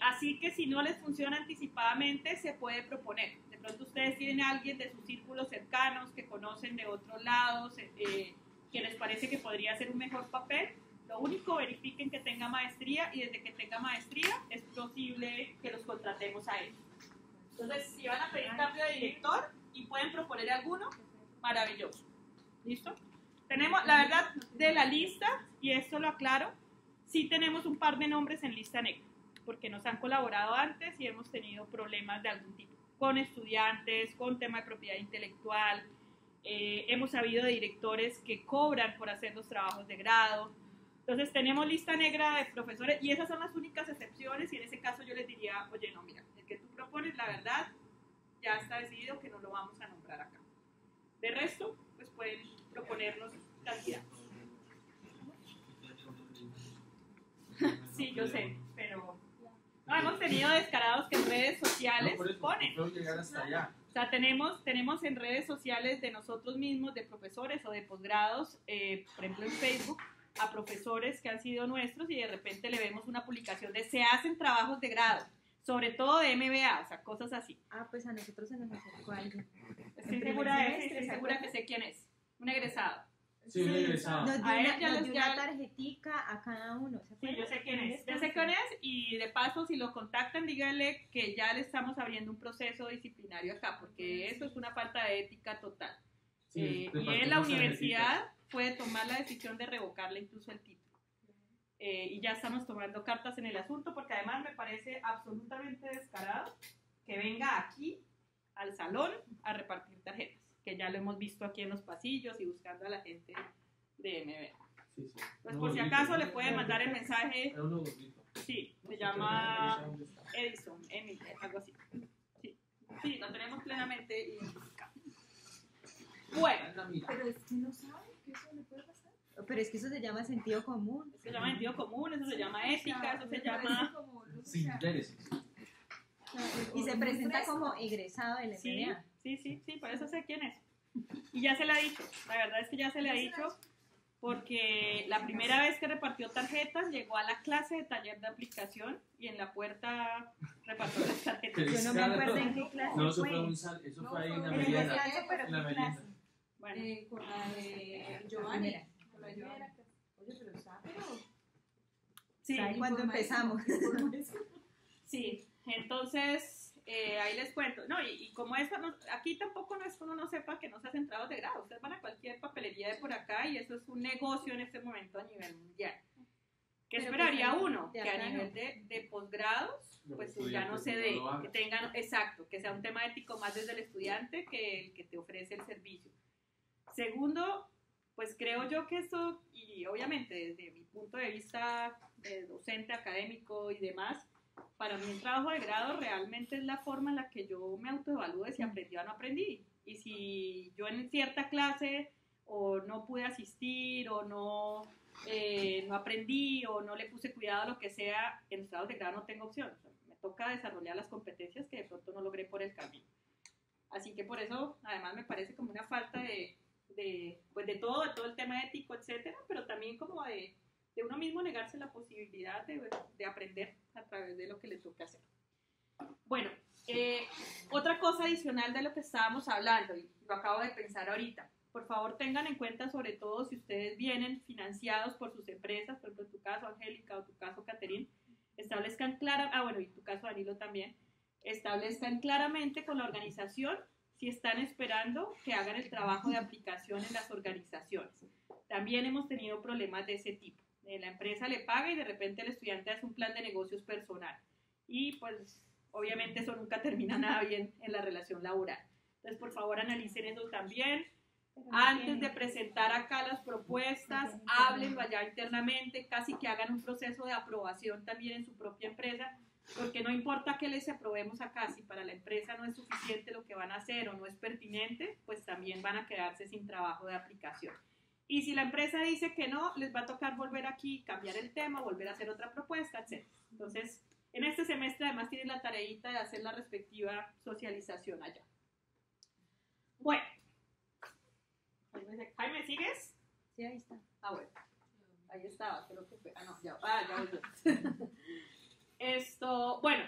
Así que si no les funciona anticipadamente, se puede proponer. De pronto ustedes tienen a alguien de sus círculos cercanos que conocen de otros lados, que les parece que podría ser un mejor papel. Lo único, verifiquen que tenga maestría, y desde que tenga maestría es posible que los contratemos a ellos. Entonces, si van a pedir cambio de director y pueden proponer alguno, maravilloso. ¿Listo? Tenemos, la verdad, de la lista, y esto lo aclaro, sí tenemos un par de nombres en lista negra, porque nos han colaborado antes y hemos tenido problemas de algún tipo, con estudiantes, con tema de propiedad intelectual. Hemos sabido de directores que cobran por hacer los trabajos de grado. Entonces tenemos lista negra de profesores y esas son las únicas excepciones, y en ese caso yo les diría, oye, no, mira, el que tú propones, la verdad, ya está decidido que no lo vamos a nombrar acá. De resto, pues pueden proponernos cantidad. Sí, yo sé, pero no, hemos tenido descarados que en redes sociales ponen. No llegar hasta allá. O sea, tenemos en redes sociales de nosotros mismos, de profesores o de posgrados, por ejemplo en Facebook, a profesores que han sido nuestros, y de repente le vemos una publicación de se hacen trabajos de grado, sobre todo de MBA, o sea, cosas así. Ah, pues a nosotros se nos acercó alguien. Estoy segura que sé quién es, un egresado. Sí, un egresado. Nos dio A él una, ya nos les dio una ya- tarjetica a cada uno. ¿Se Sí, acuerdan? yo sé quién es. Ya sé quién es, y de paso, si lo contactan, díganle que ya le estamos abriendo un proceso disciplinario acá, porque eso es una falta de ética total. Sí, Y repartimos en la tarjetitas. universidad puede tomar la decisión de revocarle incluso el título. Y ya estamos tomando cartas en el asunto, porque además me parece absolutamente descarado que venga aquí al salón a repartir tarjetas, que ya lo hemos visto aquí en los pasillos y buscando a la gente de MBA. Sí, sí. Pues Uno por si gordito, acaso ¿no? le puede mandar el mensaje. Era uno gordito. Sí, se llama Edison, algo así. Sí, sí, lo tenemos plenamente identificado. Bueno, Anda, mira. Pero es que no saben que eso le puede pasar. Pero es que eso se llama sentido común. eso se llama sentido común, eso se llama ética, eso se Me llama... parece como, no sé, Sin intereses. Y se muy presenta fresco. como egresado del Sí, MBA. sí, por eso sé quién es. Y ya se le ha dicho, la verdad es que ya se le ha dicho, porque la primera vez que repartió tarjetas llegó a la clase de taller de aplicación y en la puerta repartió las tarjetas. Yo no me acuerdo en qué clase No, eso fue. fue un sal, eso No, fue ahí en la fue en merienda. descanso, pero En la ¿qué merienda. clase? Bueno, Con la de Giovanni. Con la de Giovanni. Oye, pero está, pero... sí, ¿Sabe cuándo empezamos? sí, entonces ahí les cuento. No, y como esto, aquí tampoco no es que uno no sepa que no se hacen trabajos de grado. Ustedes van a cualquier papelería de por acá y eso es un negocio en este momento a nivel mundial. ¿Qué Pero esperaría pues, uno? de Que a acá nivel no. de posgrados pues ya no se dé, que tengan, exacto, que sea un tema ético más desde el estudiante que el que te ofrece el servicio. Segundo, pues creo yo que esto, y obviamente desde mi punto de vista de docente, académico y demás, para mí un trabajo de grado realmente es la forma en la que yo me autoevalúo de si aprendí o no aprendí. Y si yo en cierta clase o no pude asistir o no aprendí o no le puse cuidado a lo que sea, en los trabajos de grado no tengo opción. O sea, me toca desarrollar las competencias que de pronto no logré por el camino. Así que por eso, además, me parece como una falta pues de todo el tema ético, etcétera, pero también como de uno mismo negarse la posibilidad de aprender a través de lo que le toca hacer. Bueno, otra cosa adicional de lo que estábamos hablando, y lo acabo de pensar ahorita, por favor tengan en cuenta, sobre todo si ustedes vienen financiados por sus empresas, por ejemplo en tu caso Angélica o tu caso Caterín, establezcan y tu caso Danilo también, establezcan claramente con la organización si están esperando que hagan el trabajo de aplicación en las organizaciones. También hemos tenido problemas de ese tipo. La empresa le paga y de repente el estudiante hace un plan de negocios personal. Y pues obviamente eso nunca termina nada bien en la relación laboral. Entonces por favor analicen eso también. Antes de presentar acá las propuestas, háblenlo allá internamente, casi que hagan un proceso de aprobación también en su propia empresa, porque no importa que les aprobemos acá, si para la empresa no es suficiente lo que van a hacer o no es pertinente, pues también van a quedarse sin trabajo de aplicación. Y si la empresa dice que no, les va a tocar volver aquí, cambiar el tema, volver a hacer otra propuesta, etc. Entonces, en este semestre además tienen la tareita de hacer la respectiva socialización allá. Bueno. Jaime, ¿sigues? Sí, ahí está. Ah, bueno. Ahí estaba, creo que fue. Ah, no, ya volvió. Bueno,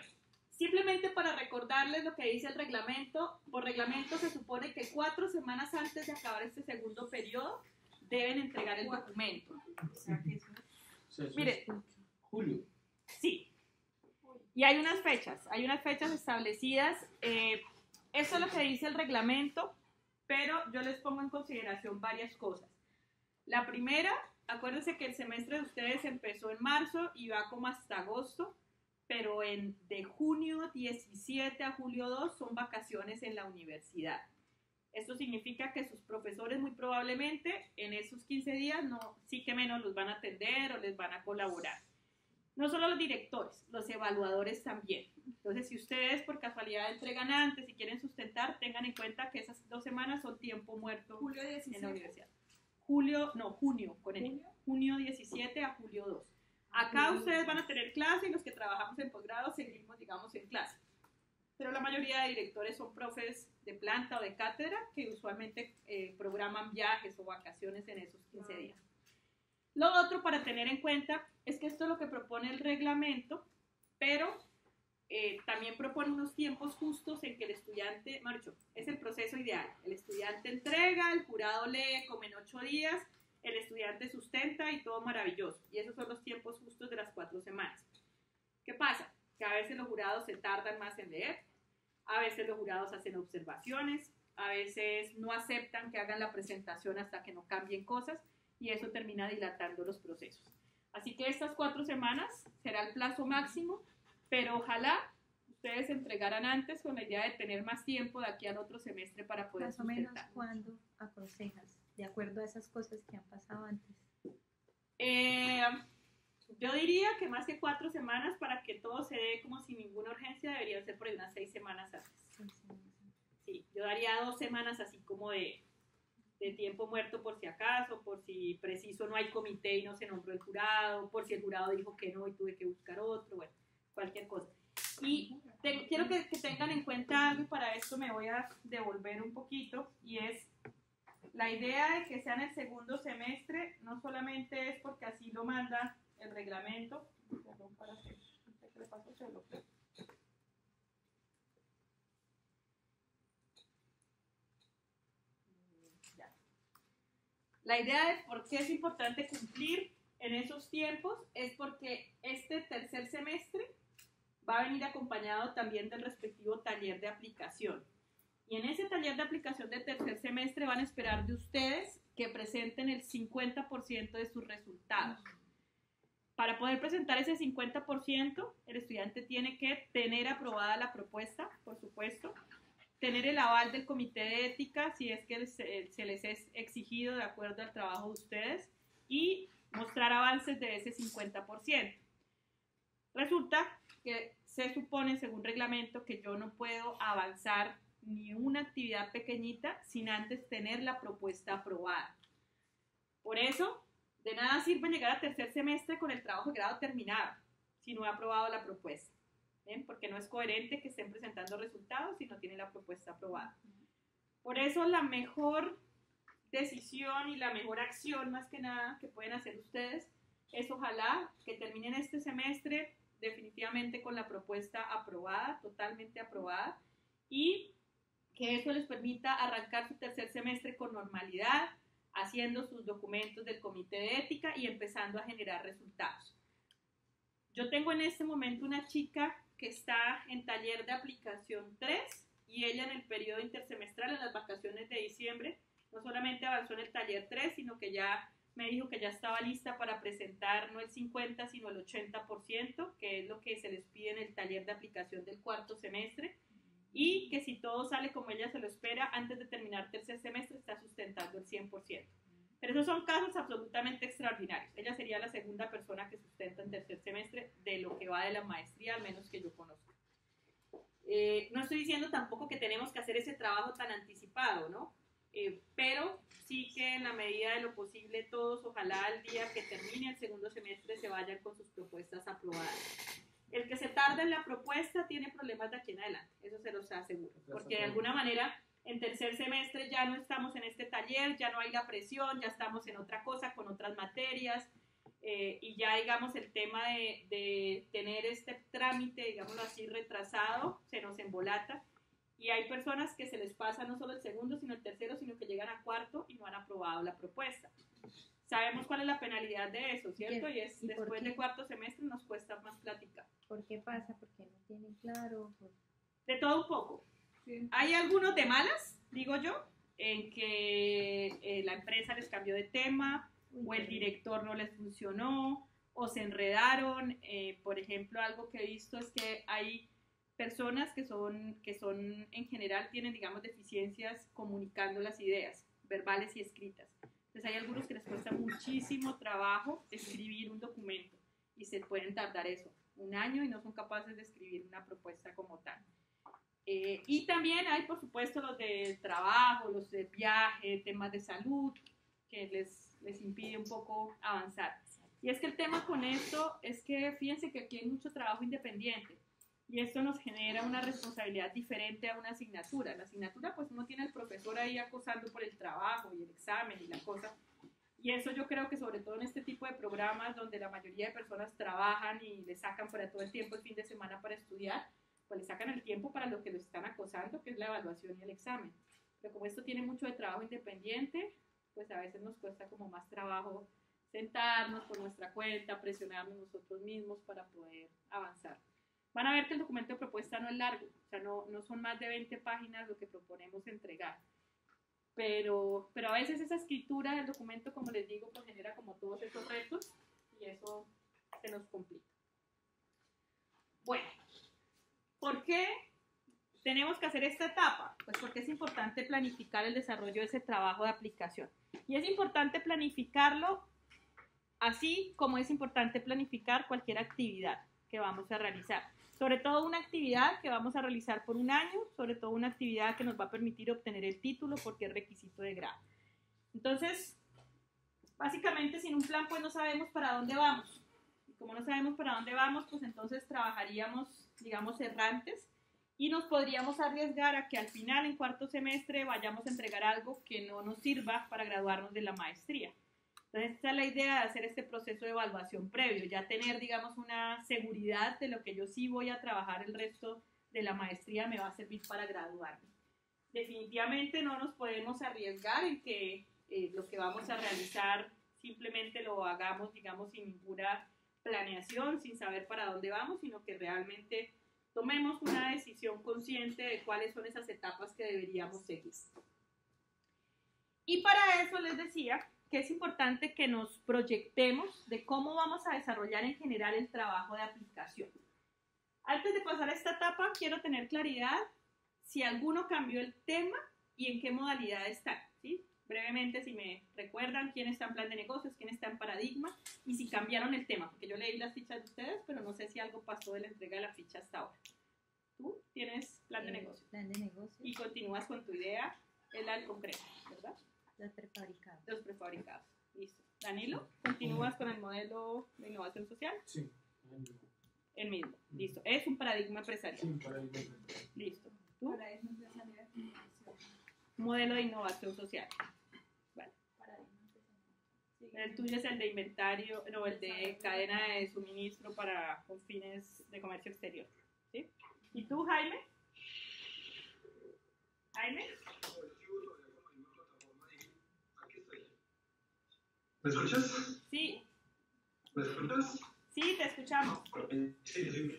simplemente para recordarles lo que dice el reglamento. Por reglamento se supone que 4 semanas antes de acabar este segundo periodo deben entregar el documento. O sea, que mire, julio. Sí. Y hay unas fechas establecidas. Eso es lo que dice el reglamento, pero yo les pongo en consideración varias cosas. La primera, acuérdense que el semestre de ustedes empezó en marzo y va como hasta agosto, pero de junio 17 a julio 2 son vacaciones en la universidad. Esto significa que sus profesores muy probablemente en esos 15 días sí que menos los van a atender o les van a colaborar. No solo los directores, los evaluadores también. Entonces, si ustedes por casualidad entregan antes y quieren sustentar, tengan en cuenta que esas 2 semanas son tiempo muerto en la universidad. Junio 17 a julio 2. Acá ustedes van a tener clase y los que trabajamos en posgrado seguimos, digamos, en clase. Pero la mayoría de directores son profes de planta o de cátedra que usualmente programan viajes o vacaciones en esos 15 días. Lo otro para tener en cuenta es que esto es lo que propone el reglamento, pero también propone unos tiempos justos en que el estudiante, es el proceso ideal. El estudiante entrega, el jurado lee como en 8 días, el estudiante sustenta y todo maravilloso. Y esos son los tiempos justos de las 4 semanas. ¿Qué pasa? Que a veces los jurados se tardan más en leer, a veces los jurados hacen observaciones, a veces no aceptan que hagan la presentación hasta que no cambien cosas y eso termina dilatando los procesos. Así que estas 4 semanas será el plazo máximo, pero ojalá ustedes entregaran antes con la idea de tener más tiempo de aquí al otro semestre para poder más sustentar. Más o menos, ¿cuándo aconsejas? De acuerdo a esas cosas que han pasado antes. Yo diría que más que 4 semanas para que todo se dé como sin ninguna urgencia, debería ser por ahí unas 6 semanas antes. 6 semanas. Sí, yo daría 2 semanas así como de tiempo muerto por si acaso, por si preciso no hay comité y no se nombró el jurado, por si el jurado dijo que no y tuve que buscar otro, bueno, cualquier cosa. Y quiero que tengan en cuenta algo y para esto me voy a devolver un poquito y es la idea de que sea en el segundo semestre, no solamente es porque así lo manda el reglamento, perdón, para que ¿qué le pasó? Se bloqueó. La idea de por qué es importante cumplir en esos tiempos es porque este tercer semestre va a venir acompañado también del respectivo taller de aplicación. Y en ese taller de aplicación de tercer semestre van a esperar de ustedes que presenten el 50% de sus resultados. Para poder presentar ese 50%, el estudiante tiene que tener aprobada la propuesta, por supuesto, tener el aval del comité de ética, si es que se les es exigido de acuerdo al trabajo de ustedes, y mostrar avances de ese 50%. Resulta que se supone, según reglamento, que yo no puedo avanzar ni una actividad pequeñita sin antes tener la propuesta aprobada. Por eso, de nada sirve llegar a tercer semestre con el trabajo de grado terminado si no he aprobado la propuesta. ¿Bien? Porque no es coherente que estén presentando resultados si no tienen la propuesta aprobada. Por eso la mejor decisión y la mejor acción, más que nada, que pueden hacer ustedes es ojalá que terminen este semestre definitivamente con la propuesta aprobada, totalmente aprobada, y que eso les permita arrancar su tercer semestre con normalidad, haciendo sus documentos del comité de ética y empezando a generar resultados. Yo tengo en este momento una chica que está en taller de aplicación 3 y ella en el periodo intersemestral, en las vacaciones de diciembre, no solamente avanzó en el taller 3, sino que ya me dijo que ya estaba lista para presentar no el 50, sino el 80%, que es lo que se les pide en el taller de aplicación del cuarto semestre, y que si todo sale como ella se lo espera, antes de terminar tercer semestre está sustentando el 100%. Pero esos son casos absolutamente extraordinarios. Ella sería la segunda persona que sustenta en tercer semestre de lo que va de la maestría, al menos que yo conozca. No estoy diciendo tampoco que tenemos que hacer ese trabajo tan anticipado, ¿no? Pero sí que en la medida de lo posible todos, ojalá al día que termine el segundo semestre, se vayan con sus propuestas aprobadas. El que se tarda en la propuesta tiene problemas de aquí en adelante, eso se los aseguro, porque de alguna manera en tercer semestre ya no estamos en este taller, ya no hay la presión, ya estamos en otra cosa, con otras materias, y ya digamos el tema de tener este trámite, digámoslo así, retrasado, se nos embolata, y hay personas que se les pasa no solo el segundo, sino el tercero, sino que llegan a cuarto y no han aprobado la propuesta. Sabemos cuál es la penalidad de eso, ¿cierto? Y es después de cuarto semestre nos cuesta más platicar. ¿Por qué pasa? Porque no tienen claro. De todo un poco. Sí. Hay algunos de malas, digo yo, en que la empresa les cambió de tema, o el director no les funcionó, o se enredaron. Por ejemplo, algo que he visto es que hay personas que son en general tienen, digamos, deficiencias comunicando las ideas, verbales y escritas. Entonces hay algunos que les cuesta muchísimo trabajo escribir un documento y se pueden tardar eso, 1 año, y no son capaces de escribir una propuesta como tal. Y también hay, por supuesto, los de trabajo, los de viaje, temas de salud, que les impide un poco avanzar. Y es que el tema con esto es que fíjense que aquí hay mucho trabajo independiente y esto nos genera una responsabilidad diferente a una asignatura. La asignatura, pues uno tiene al profesor ahí acosando por el trabajo y el examen y la cosa. Y eso yo creo que sobre todo en este tipo de programas donde la mayoría de personas trabajan y le sacan fuera todo el tiempo el fin de semana para estudiar, pues le sacan el tiempo para lo que lo están acosando, que es la evaluación y el examen. Pero como esto tiene mucho de trabajo independiente, pues a veces nos cuesta como más trabajo sentarnos por nuestra cuenta, presionarnos nosotros mismos para poder avanzar. Van a ver que el documento de propuesta no es largo, o sea, no son más de 20 páginas lo que proponemos entregar. Pero a veces esa escritura del documento, como les digo, pues genera como todos esos retos y eso se nos complica. Bueno, ¿por qué tenemos que hacer esta etapa? Pues porque es importante planificar el desarrollo de ese trabajo de aplicación. Y es importante planificarlo así como es importante planificar cualquier actividad que vamos a realizar. Sobre todo una actividad que vamos a realizar por 1 año, sobre todo una actividad que nos va a permitir obtener el título porque es requisito de grado. Entonces, básicamente sin un plan pues no sabemos para dónde vamos. Y como no sabemos para dónde vamos, pues entonces trabajaríamos, digamos, errantes y nos podríamos arriesgar a que al final, en cuarto semestre, vayamos a entregar algo que no nos sirva para graduarnos de la maestría. Entonces, esta es la idea de hacer este proceso de evaluación previo, ya tener, digamos, una seguridad de lo que yo sí voy a trabajar el resto de la maestría me va a servir para graduarme. Definitivamente no nos podemos arriesgar en que lo que vamos a realizar simplemente lo hagamos, digamos, sin ninguna planeación, sin saber para dónde vamos, sino que realmente tomemos una decisión consciente de cuáles son esas etapas que deberíamos seguir. Y para eso les decía que es importante que nos proyectemos de cómo vamos a desarrollar en general el trabajo de aplicación. Antes de pasar a esta etapa, quiero tener claridad si alguno cambió el tema y en qué modalidad están, ¿sí? Brevemente, si me recuerdan quién está en plan de negocios, quién está en paradigma y si cambiaron el tema, porque yo leí las fichas de ustedes, pero no sé si algo pasó de la entrega de la ficha hasta ahora. Tú tienes plan de negocios. Plan de negocios. Y continúas con tu idea, es la del concreto, ¿verdad? Los prefabricados. Los prefabricados. Listo. Danilo, ¿continúas con el modelo de innovación social? Sí. El mismo. Listo. Es un paradigma empresarial. Sí, para el Listo. ¿Tú? Paradigma empresarial y innovación. Modelo de innovación social. Vale. Paradigma empresarial. Sí. El tuyo es el de inventario, no, el de cadena de suministro para con fines de comercio exterior. ¿Sí? ¿Y tú, Jaime? ¿Jaime? ¿Me escuchas? Sí, ¿Me escuchas? sí, te escuchamos. Sí, sí,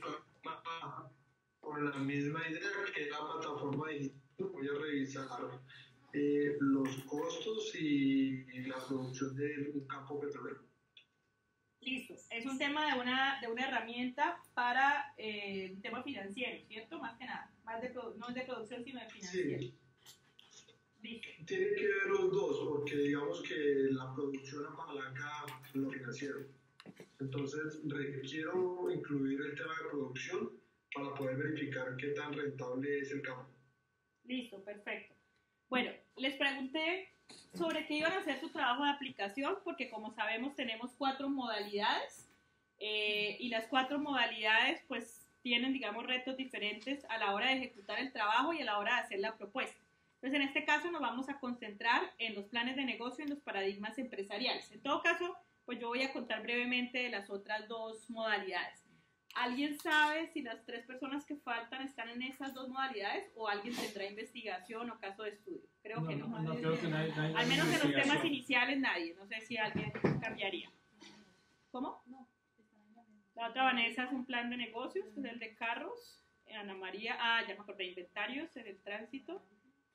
con la misma idea que la plataforma digital, voy a revisar los costos y la producción de un campo petrolero. Listo. Es un tema de una herramienta para un tema financiero, ¿cierto? Más que nada. Más de no es de producción, sino de financiero. Sí, Listo. tiene que ver los dos, porque digamos que la producción apalanca lo financiero. Entonces, requiero incluir el tema de producción para poder verificar qué tan rentable es el campo. Listo, perfecto. Bueno, les pregunté sobre qué iban a hacer su trabajo de aplicación, porque como sabemos tenemos 4 modalidades y las 4 modalidades pues tienen, digamos, retos diferentes a la hora de ejecutar el trabajo y a la hora de hacer la propuesta. Entonces, en este caso nos vamos a concentrar en los planes de negocio y en los paradigmas empresariales. En todo caso, pues yo voy a contar brevemente de las otras 2 modalidades. ¿Alguien sabe si las 3 personas que faltan están en esas 2 modalidades o alguien tendrá investigación o caso de estudio? Creo que no. No creo que nadie Al menos en los investigación. temas iniciales nadie. No sé si alguien cambiaría. ¿Cómo? No, está en la misma. La otra Vanessa es un plan de negocios, que es el de carros. Ana María, ya me acordé, inventarios en el tránsito.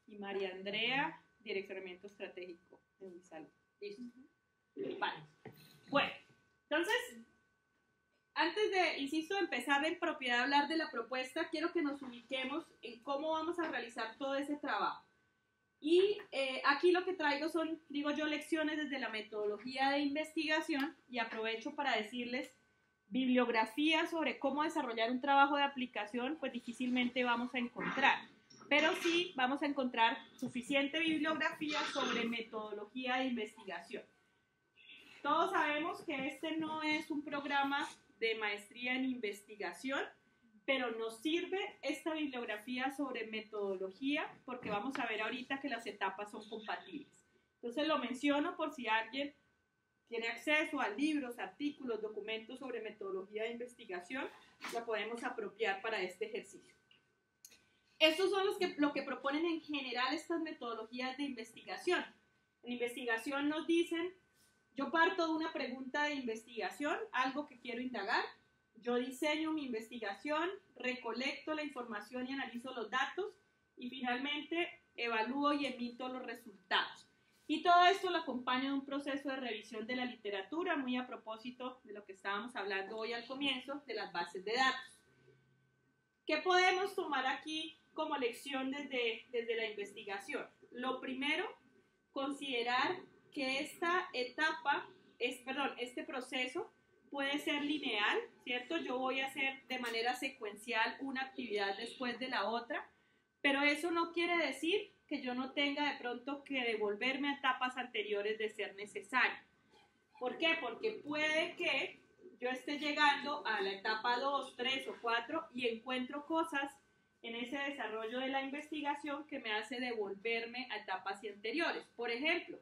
Y María Andrea, direccionamiento estratégico en Wisalud. Listo. Vale. Bueno, entonces, antes de, insisto, empezar en propiedad a hablar de la propuesta, quiero que nos ubiquemos en cómo vamos a realizar todo ese trabajo. Y aquí lo que traigo son, digo yo, lecciones desde la metodología de investigación y aprovecho para decirles bibliografía sobre cómo desarrollar un trabajo de aplicación, pues difícilmente vamos a encontrar. Pero sí vamos a encontrar suficiente bibliografía sobre metodología de investigación. Todos sabemos que este no es un programa de maestría en investigación, pero nos sirve esta bibliografía sobre metodología porque vamos a ver ahorita que las etapas son compatibles. Entonces lo menciono por si alguien tiene acceso a libros, artículos, documentos sobre metodología de investigación, la podemos apropiar para este ejercicio. Estos son lo que proponen en general estas metodologías de investigación. En investigación nos dicen, yo parto de una pregunta de investigación, algo que quiero indagar, yo diseño mi investigación, recolecto la información y analizo los datos y finalmente evalúo y emito los resultados. Y todo esto lo acompaña de un proceso de revisión de la literatura, muy a propósito de lo que estábamos hablando hoy al comienzo, de las bases de datos. ¿Qué podemos tomar aquí como lección desde la investigación? Lo primero, considerar que este proceso puede ser lineal, ¿cierto? Yo voy a hacer de manera secuencial una actividad después de la otra, pero eso no quiere decir que yo no tenga de pronto que devolverme a etapas anteriores de ser necesario. ¿Por qué? Porque puede que yo esté llegando a la etapa 2, 3 o 4 y encuentro cosas en ese desarrollo de la investigación que me hace devolverme a etapas anteriores. Por ejemplo,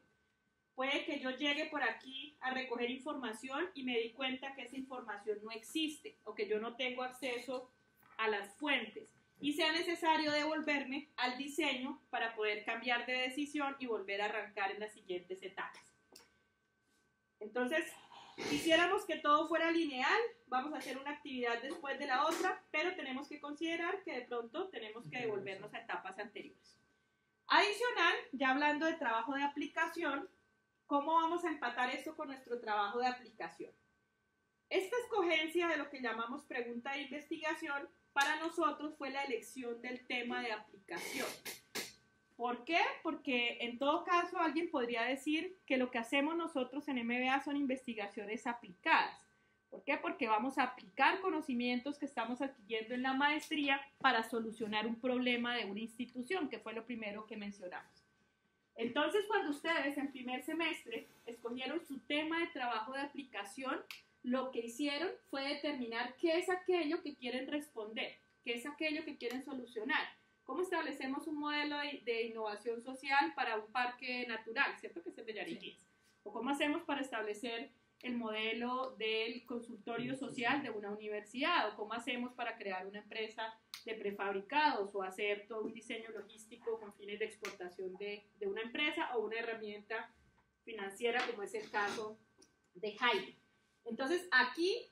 puede que yo llegue por aquí a recoger información y me di cuenta que esa información no existe o que yo no tengo acceso a las fuentes y sea necesario devolverme al diseño para poder cambiar de decisión y volver a arrancar en las siguientes etapas. Entonces, quisiéramos que todo fuera lineal, vamos a hacer una actividad después de la otra, pero tenemos que considerar que de pronto tenemos que devolvernos a etapas anteriores. Adicional, ya hablando de trabajo de aplicación, ¿cómo vamos a empatar esto con nuestro trabajo de aplicación? Esta escogencia de lo que llamamos pregunta de investigación, para nosotros fue la elección del tema de aplicación. ¿Por qué? Porque en todo caso alguien podría decir que lo que hacemos nosotros en MBA son investigaciones aplicadas. ¿Por qué? Porque vamos a aplicar conocimientos que estamos adquiriendo en la maestría para solucionar un problema de una institución, que fue lo primero que mencionamos. Entonces, cuando ustedes en primer semestre escogieron su tema de trabajo de aplicación, lo que hicieron fue determinar qué es aquello que quieren responder, qué es aquello que quieren solucionar. ¿Cómo establecemos un modelo de innovación social para un parque natural? ¿Cierto que es el de Yariquís? ¿O cómo hacemos para establecer el modelo del consultorio social de una universidad? ¿O cómo hacemos para crear una empresa de prefabricados o hacer todo un diseño logístico con fines de exportación de una empresa o una herramienta financiera como es el caso de Jaime? Entonces aquí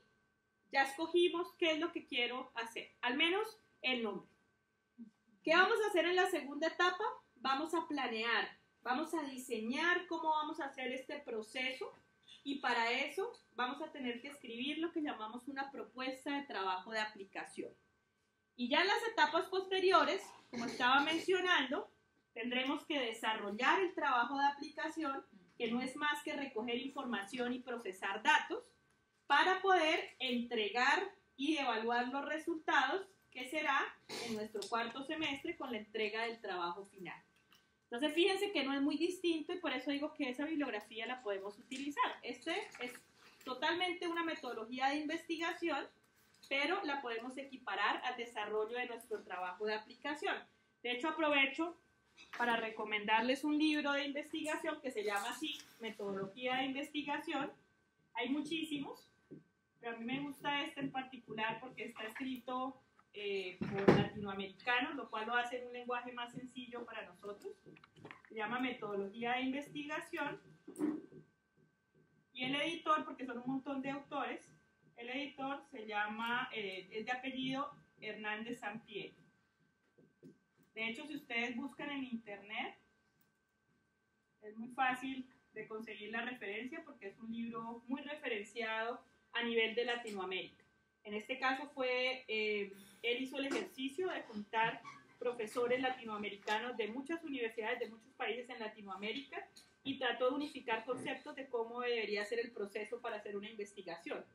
ya escogimos qué es lo que quiero hacer, al menos el nombre. ¿Qué vamos a hacer en la segunda etapa? Vamos a planear, vamos a diseñar cómo vamos a hacer este proceso y para eso vamos a tener que escribir lo que llamamos una propuesta de trabajo de aplicación. Y ya en las etapas posteriores, como estaba mencionando, tendremos que desarrollar el trabajo de aplicación, que no es más que recoger información y procesar datos, para poder entregar y evaluar los resultados, que será en nuestro cuarto semestre con la entrega del trabajo final. Entonces, fíjense que no es muy distinto y por eso digo que esa bibliografía la podemos utilizar. Este es totalmente una metodología de investigación, pero la podemos equiparar al desarrollo de nuestro trabajo de aplicación. De hecho, aprovecho para recomendarles un libro de investigación que se llama así, Metodología de Investigación. Hay muchísimos, pero a mí me gusta este en particular porque está escrito por latinoamericanos, lo cual lo hace en un lenguaje más sencillo para nosotros. Se llama Metodología de Investigación. Y el editor, porque son un montón de autores, el editor se llama, es de apellido Hernández Sampieri. De hecho, si ustedes buscan en internet, es muy fácil de conseguir la referencia porque es un libro muy referenciado a nivel de Latinoamérica. En este caso él hizo el ejercicio de juntar profesores latinoamericanos de muchas universidades, de muchos países en Latinoamérica y trató de unificar conceptos de cómo debería ser el proceso para hacer una investigación.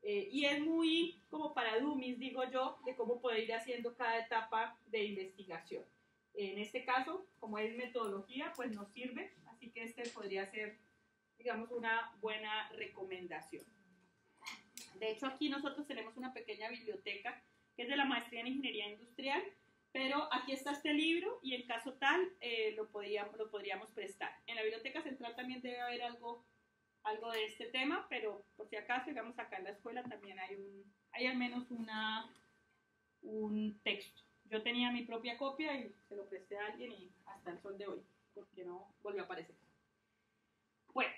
Y es muy como para dummies, digo yo, de cómo poder ir haciendo cada etapa de investigación. En este caso, como es metodología, pues nos sirve, así que este podría ser, digamos, una buena recomendación. De hecho, aquí nosotros tenemos una pequeña biblioteca que es de la maestría en Ingeniería Industrial, pero aquí está este libro y en caso tal lo podríamos prestar. En la biblioteca central también debe haber algo de este tema, pero por si acaso, digamos, acá en la escuela también hay al menos un texto. Yo tenía mi propia copia y se lo presté a alguien y hasta el sol de hoy, porque no volvió a aparecer. Bueno,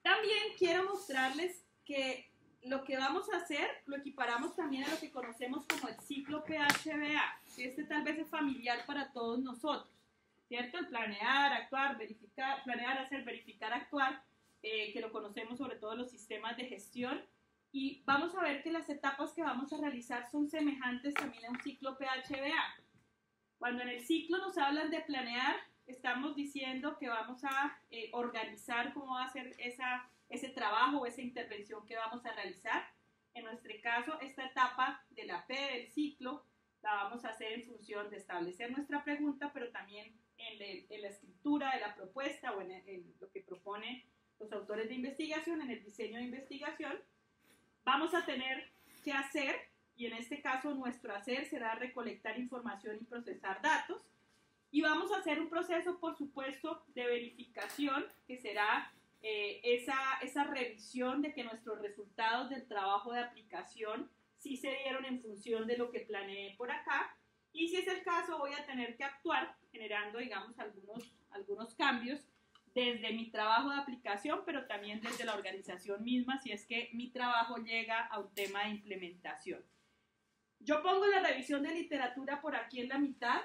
también quiero mostrarles que lo que vamos a hacer lo equiparamos también a lo que conocemos como el ciclo PHBA. Este tal vez es familiar para todos nosotros, ¿cierto? El planear, actuar, verificar, planear, hacer, verificar, actuar, que lo conocemos sobre todo en los sistemas de gestión. Y vamos a ver que las etapas que vamos a realizar son semejantes también a un ciclo PHBA. Cuando en el ciclo nos hablan de planear, estamos diciendo que vamos a organizar cómo va a ser ese trabajo o esa intervención que vamos a realizar. En nuestro caso, esta etapa de la P del ciclo la vamos a hacer en función de establecer nuestra pregunta, pero también en la escritura de la propuesta o en lo que proponen los autores de investigación, en el diseño de investigación. Vamos a tener que hacer, y en este caso nuestro hacer será recolectar información y procesar datos, y vamos a hacer un proceso, por supuesto, de verificación, que será esa revisión de que nuestros resultados del trabajo de aplicación sí se dieron en función de lo que planeé por acá, y si es el caso voy a tener que actuar generando, digamos, algunos cambios desde mi trabajo de aplicación, pero también desde la organización misma, si es que mi trabajo llega a un tema de implementación. Yo pongo la revisión de literatura por aquí en la mitad.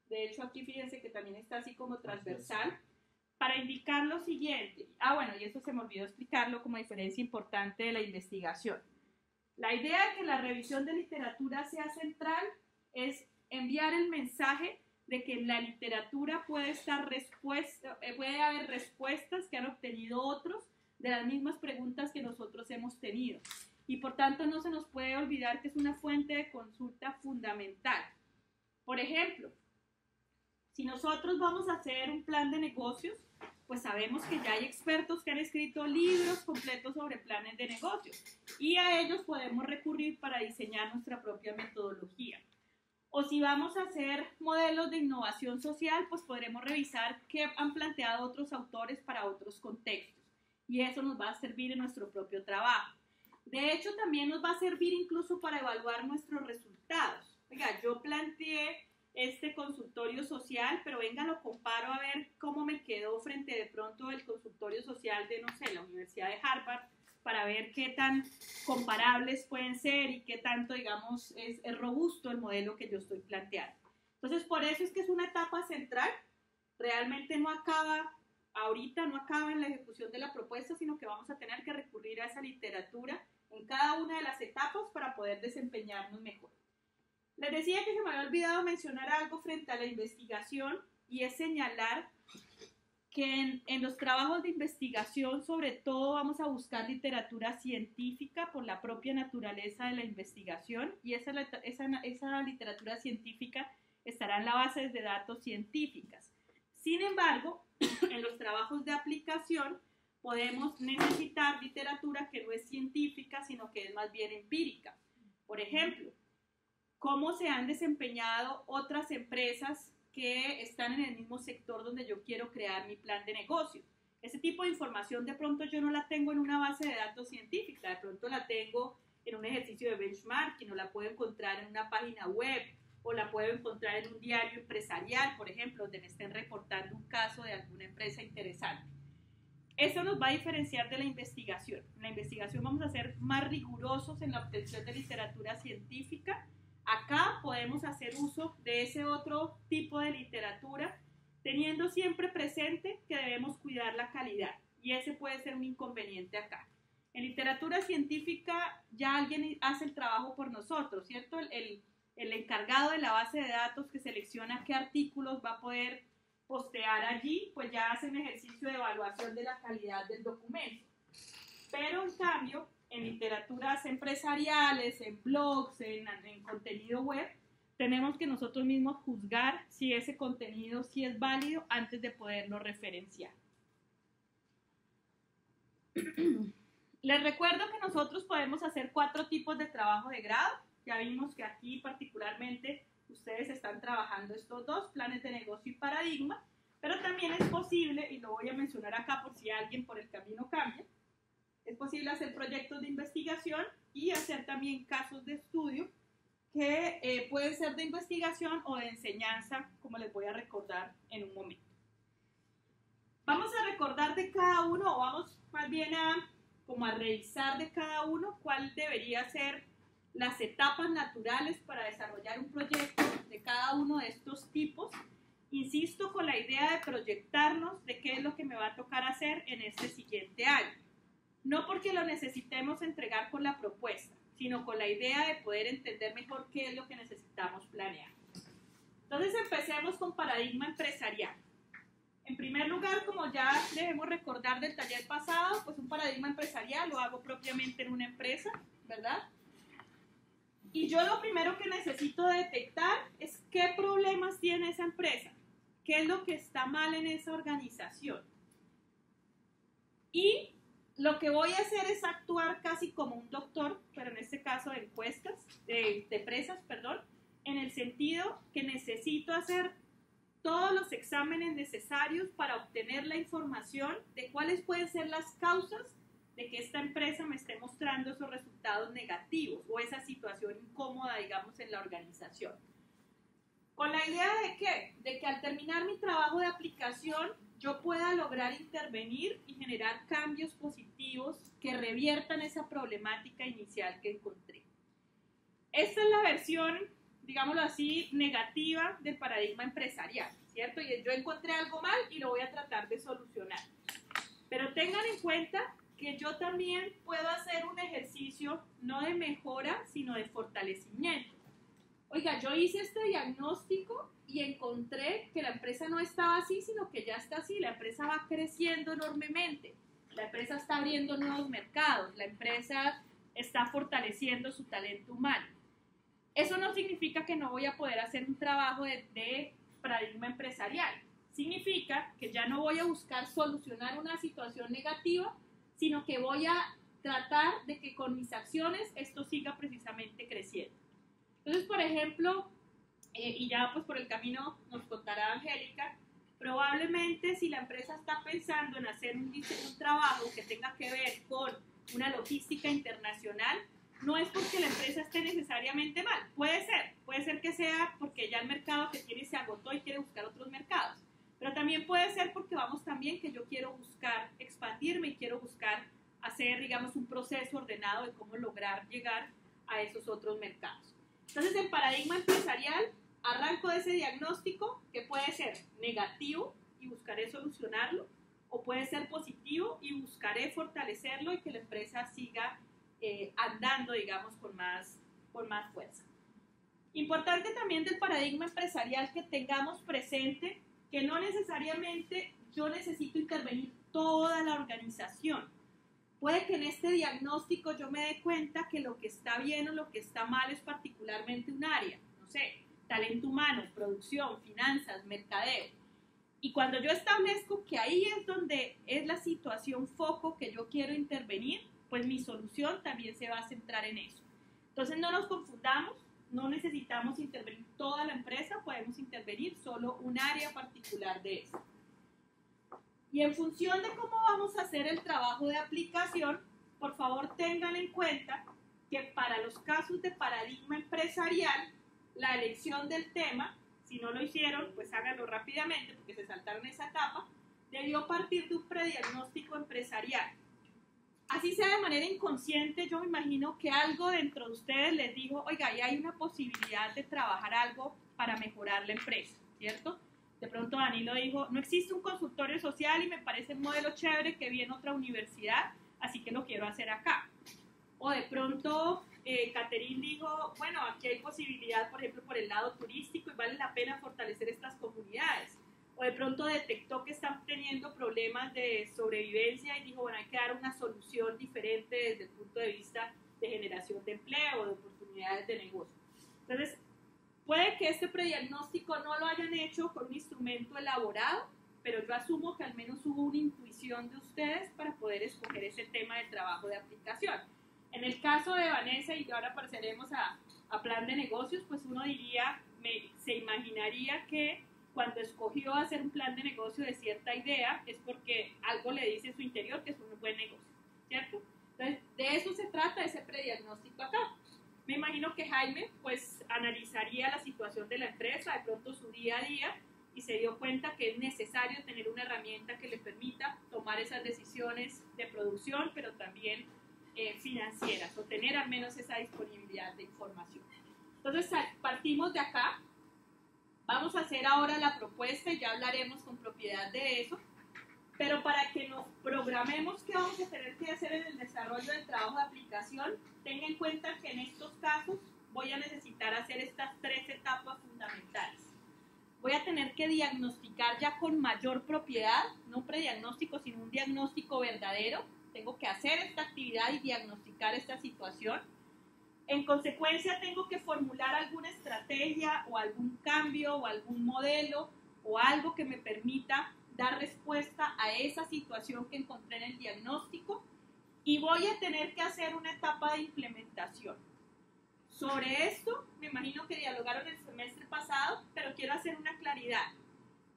De hecho, aquí fíjense que también está así como transversal, para indicar lo siguiente. Bueno, y eso se me olvidó explicarlo como diferencia importante de la investigación. La idea de que la revisión de literatura sea central es enviar el mensaje de que en la literatura puede haber respuestas que han obtenido otros de las mismas preguntas que nosotros hemos tenido. Y por tanto no se nos puede olvidar que es una fuente de consulta fundamental. Por ejemplo, si nosotros vamos a hacer un plan de negocios, pues sabemos que ya hay expertos que han escrito libros completos sobre planes de negocios y a ellos podemos recurrir para diseñar nuestra propia metodología. O si vamos a hacer modelos de innovación social, pues podremos revisar qué han planteado otros autores para otros contextos y eso nos va a servir en nuestro propio trabajo. De hecho, también nos va a servir incluso para evaluar nuestros resultados. Oiga, yo planteé este consultorio social, pero venga, lo comparo a ver cómo me quedó frente de pronto el consultorio social de, no sé, la Universidad de Harvard, para ver qué tan comparables pueden ser y qué tanto, digamos, es robusto el modelo que yo estoy planteando. Entonces, por eso es que es una etapa central, realmente no acaba ahorita, no acaba en la ejecución de la propuesta, sino que vamos a tener que recurrir a esa literatura en cada una de las etapas para poder desempeñarnos mejor. Les decía que se me había olvidado mencionar algo frente a la investigación y es señalar que en los trabajos de investigación sobre todo vamos a buscar literatura científica por la propia naturaleza de la investigación y esa literatura científica estará en la base de datos científicas. Sin embargo, en los trabajos de aplicación podemos necesitar literatura que no es científica, sino que es más bien empírica. Por ejemplo, cómo se han desempeñado otras empresas que están en el mismo sector donde yo quiero crear mi plan de negocio. Ese tipo de información de pronto yo no la tengo en una base de datos científica, de pronto la tengo en un ejercicio de benchmarking o la puedo encontrar en una página web o la puedo encontrar en un diario empresarial, por ejemplo, donde me estén reportando un caso de alguna empresa interesante. Eso nos va a diferenciar de la investigación. En la investigación vamos a ser más rigurosos en la obtención de literatura científica. Acá podemos hacer uso de ese otro tipo de literatura, teniendo siempre presente que debemos cuidar la calidad, y ese puede ser un inconveniente acá. En literatura científica ya alguien hace el trabajo por nosotros, ¿cierto? El encargado de la base de datos que selecciona qué artículos va a poder postear allí, pues ya hace un ejercicio de evaluación de la calidad del documento. Pero en cambio, en literaturas empresariales, en blogs, en contenido web, tenemos que nosotros mismos juzgar si ese contenido sí es válido antes de poderlo referenciar. Les recuerdo que nosotros podemos hacer 4 tipos de trabajo de grado. Ya vimos que aquí particularmente ustedes están trabajando estos 2, planes de negocio y paradigma, pero también es posible, y lo voy a mencionar acá por si alguien por el camino cambia, es posible hacer proyectos de investigación y hacer también casos de estudio que pueden ser de investigación o de enseñanza, como les voy a recordar en un momento. Vamos a recordar de cada uno, o vamos más bien a revisar de cada uno cuál debería ser las etapas naturales para desarrollar un proyecto de cada uno de estos tipos. Insisto con la idea de proyectarnos de qué es lo que me va a tocar hacer en este siguiente año. No porque lo necesitemos entregar con la propuesta, sino con la idea de poder entender mejor qué es lo que necesitamos planear. Entonces empecemos con paradigma empresarial. En primer lugar, como ya debemos recordar del taller pasado, pues un paradigma empresarial lo hago propiamente en una empresa, ¿verdad? Y yo lo primero que necesito detectar es qué problemas tiene esa empresa, qué es lo que está mal en esa organización. Y lo que voy a hacer es actuar casi como un doctor, pero en este caso de encuestas, de empresas, perdón, en el sentido que necesito hacer todos los exámenes necesarios para obtener la información de cuáles pueden ser las causas de que esta empresa me esté mostrando esos resultados negativos o esa situación incómoda, digamos, en la organización. ¿Con la idea de qué? De que al terminar mi trabajo de aplicación yo pueda lograr intervenir y generar cambios positivos que reviertan esa problemática inicial que encontré. Esta es la versión, digámoslo así, negativa del paradigma empresarial, ¿cierto? Y yo encontré algo mal y lo voy a tratar de solucionar. Pero tengan en cuenta que yo también puedo hacer un ejercicio no de mejora, sino de fortalecimiento. Oiga, yo hice este diagnóstico y encontré que la empresa no estaba así, sino que ya está así. La empresa va creciendo enormemente. La empresa está abriendo nuevos mercados. La empresa está fortaleciendo su talento humano. Eso no significa que no voy a poder hacer un trabajo de paradigma empresarial. Significa que ya no voy a buscar solucionar una situación negativa, sino que voy a tratar de que con mis acciones esto siga precisamente creciendo. Entonces, por ejemplo, y ya pues por el camino nos contará Angélica, probablemente si la empresa está pensando en hacer un trabajo que tenga que ver con una logística internacional, no es porque la empresa esté necesariamente mal. Puede ser que sea porque ya el mercado que tiene se agotó y quiere buscar otros mercados. Pero también puede ser porque vamos también que yo quiero buscar expandirme y quiero buscar hacer, digamos, un proceso ordenado de cómo lograr llegar a esos otros mercados. Entonces, en paradigma empresarial, arranco de ese diagnóstico que puede ser negativo y buscaré solucionarlo, o puede ser positivo y buscaré fortalecerlo y que la empresa siga andando, digamos, con más fuerza. Importante también del paradigma empresarial que tengamos presente que no necesariamente yo necesito intervenir toda la organización. Puede que en este diagnóstico yo me dé cuenta que lo que está bien o lo que está mal es particularmente un área, no sé, talento humano, producción, finanzas, mercadeo. Y cuando yo establezco que ahí es donde es la situación foco que yo quiero intervenir, pues mi solución también se va a centrar en eso. Entonces no nos confundamos, no necesitamos intervenir toda la empresa, podemos intervenir solo un área particular de eso. Y en función de cómo vamos a hacer el trabajo de aplicación, por favor tengan en cuenta que para los casos de paradigma empresarial, la elección del tema, si no lo hicieron, pues háganlo rápidamente porque se saltaron esa etapa, debió partir de un prediagnóstico empresarial. Así sea de manera inconsciente, yo me imagino que algo dentro de ustedes les dijo, oiga, ya hay una posibilidad de trabajar algo para mejorar la empresa, ¿cierto? De pronto Danilo dijo, no existe un consultorio social y me parece un modelo chévere que vi en otra universidad, así que lo quiero hacer acá. O de pronto Caterín dijo, bueno, aquí hay posibilidad, por ejemplo, por el lado turístico y vale la pena fortalecer estas comunidades. O de pronto detectó que están teniendo problemas de sobrevivencia y dijo, bueno, hay que dar una solución diferente desde el punto de vista de generación de empleo o de oportunidades de negocio. Entonces, puede que este prediagnóstico no lo hayan hecho con un instrumento elaborado, pero yo asumo que al menos hubo una intuición de ustedes para poder escoger ese tema de trabajo de aplicación. En el caso de Vanessa, y ahora pasaremos a plan de negocios, pues uno diría, se imaginaría que cuando escogió hacer un plan de negocio de cierta idea es porque algo le dice en su interior que es un buen negocio, ¿cierto? Entonces, de eso se trata ese prediagnóstico acá. Me imagino que Jaime, pues, analizaría la situación de la empresa, de pronto su día a día, y se dio cuenta que es necesario tener una herramienta que le permita tomar esas decisiones de producción, pero también financieras, o tener al menos esa disponibilidad de información. Entonces, partimos de acá. Vamos a hacer ahora la propuesta y ya hablaremos con propiedad de eso, pero para que nos programemos qué vamos a tener que hacer en el desarrollo del trabajo de aplicación, tenga en cuenta que en estos casos voy a necesitar hacer estas 3 etapas fundamentales. Voy a tener que diagnosticar ya con mayor propiedad, no un prediagnóstico, sino un diagnóstico verdadero. Tengo que hacer esta actividad y diagnosticar esta situación. En consecuencia, tengo que formular alguna estrategia o algún cambio o algún modelo o algo que me permita dar respuesta a esa situación que encontré en el diagnóstico y voy a tener que hacer una etapa de implementación. Sobre esto, me imagino que dialogaron el semestre pasado, pero quiero hacer una claridad.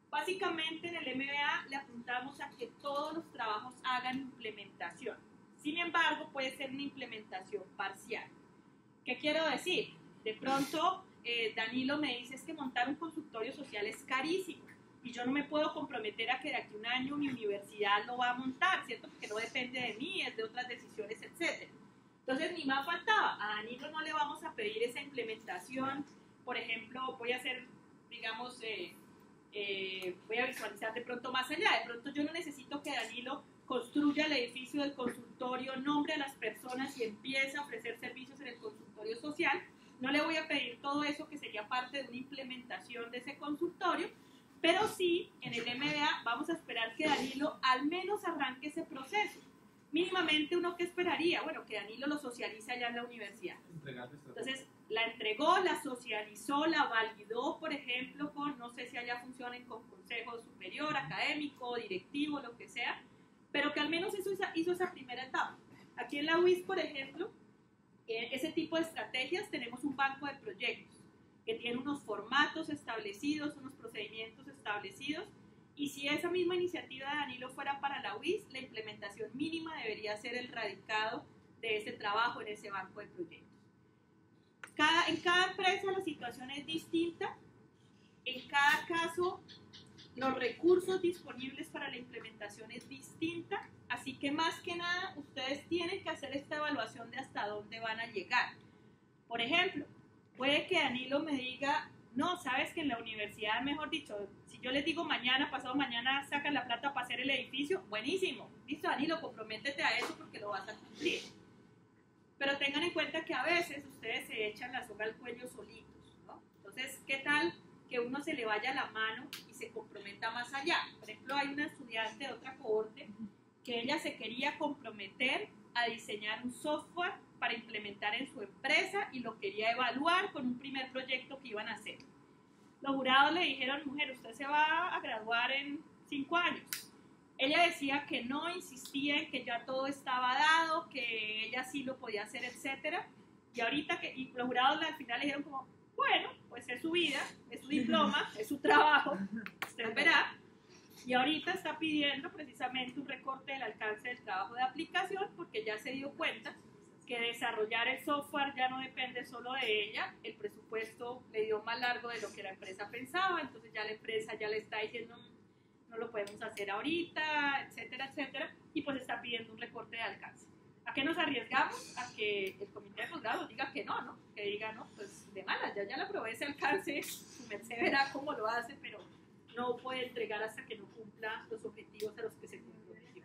Básicamente en el MBA le apuntamos a que todos los trabajos hagan implementación. Sin embargo, puede ser una implementación parcial. ¿Qué quiero decir? De pronto, Danilo me dice, es que montar un consultorio social es carísimo y yo no me puedo comprometer a que de aquí a un año mi universidad lo va a montar, ¿cierto? Porque no depende de mí, es de otras decisiones, etc. Entonces, ni más faltaba. A Danilo no le vamos a pedir esa implementación. Por ejemplo, voy a hacer, digamos, voy a visualizar de pronto más allá. De pronto yo no necesito que Danilo construya el edificio del consultorio, nombre a las personas y empiece a ofrecer servicios en el consultorio social. No le voy a pedir todo eso que sería parte de una implementación de ese consultorio, pero sí, en el MBA vamos a esperar que Danilo al menos arranque ese proceso. Mínimamente uno que esperaría, bueno, que Danilo lo socialice allá en la universidad. Entonces, la entregó, la socializó, la validó, por ejemplo, con, no sé si allá funcionen con consejo superior, académico, directivo, lo que sea, pero que al menos hizo esa primera etapa. Aquí en la UIS, por ejemplo, ese tipo de estrategias, tenemos un banco de proyectos que tiene unos formatos establecidos, unos procedimientos establecidos, y si esa misma iniciativa de Danilo fuera para la UIS, la implementación mínima debería ser el radicado de ese trabajo en ese banco de proyectos. En cada empresa la situación es distinta, en cada caso los recursos disponibles para la implementación es distinta, así que más que nada ustedes tienen que hacer esta evaluación de hasta dónde van a llegar. Por ejemplo, puede que Danilo me diga, no, sabes que en la universidad, mejor dicho, si yo les digo mañana, pasado mañana sacan la plata para hacer el edificio, buenísimo, listo Danilo, comprométete a eso porque lo vas a cumplir. Pero tengan en cuenta que a veces ustedes se echan la soga al cuello solitos, ¿no? Entonces, ¿qué tal que uno se le vaya la mano y se comprometa más allá? Por ejemplo, hay una estudiante de otra cohorte que ella se quería comprometer a diseñar un software para implementar en su empresa y lo quería evaluar con un primer proyecto que iban a hacer. Los jurados le dijeron, mujer, usted se va a graduar en 5 años. Ella decía que no, insistía en que ya todo estaba dado, que ella sí lo podía hacer, etcétera. Y ahorita y los jurados al final le dijeron como, bueno, pues es su vida, es su diploma, es su trabajo, usted verá. Y ahorita está pidiendo precisamente un recorte del alcance del trabajo de aplicación porque ya se dio cuenta que desarrollar el software ya no depende solo de ella, el presupuesto le dio más largo de lo que la empresa pensaba, entonces ya la empresa ya le está diciendo no lo podemos hacer ahorita, etcétera, etcétera, y pues está pidiendo un recorte de alcance. ¿A qué nos arriesgamos? A que el comité de posgrado diga que no, que diga, no, pues de malas, ya le aprobé ese alcance, su merced verá cómo lo hace, pero no puede entregar hasta que no cumpla los objetivos a los que se comprometió.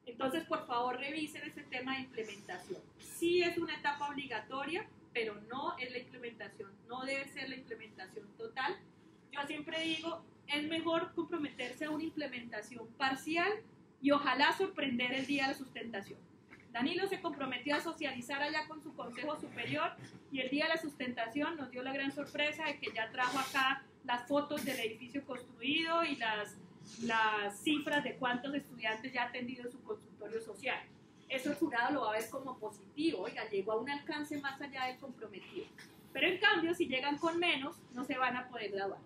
Entonces, por favor, revisen ese tema de implementación. Sí es una etapa obligatoria, pero no es la implementación, no debe ser la implementación total. Yo siempre digo, es mejor comprometerse a una implementación parcial y ojalá sorprender el día de la sustentación. Danilo se comprometió a socializar allá con su consejo superior y el día de la sustentación nos dio la gran sorpresa de que ya trajo acá las fotos del edificio construido y las cifras de cuántos estudiantes ya ha atendido su consultorio social. Eso el jurado lo va a ver como positivo, oiga, llegó a un alcance más allá del comprometido. Pero en cambio, si llegan con menos, no se van a poder graduar.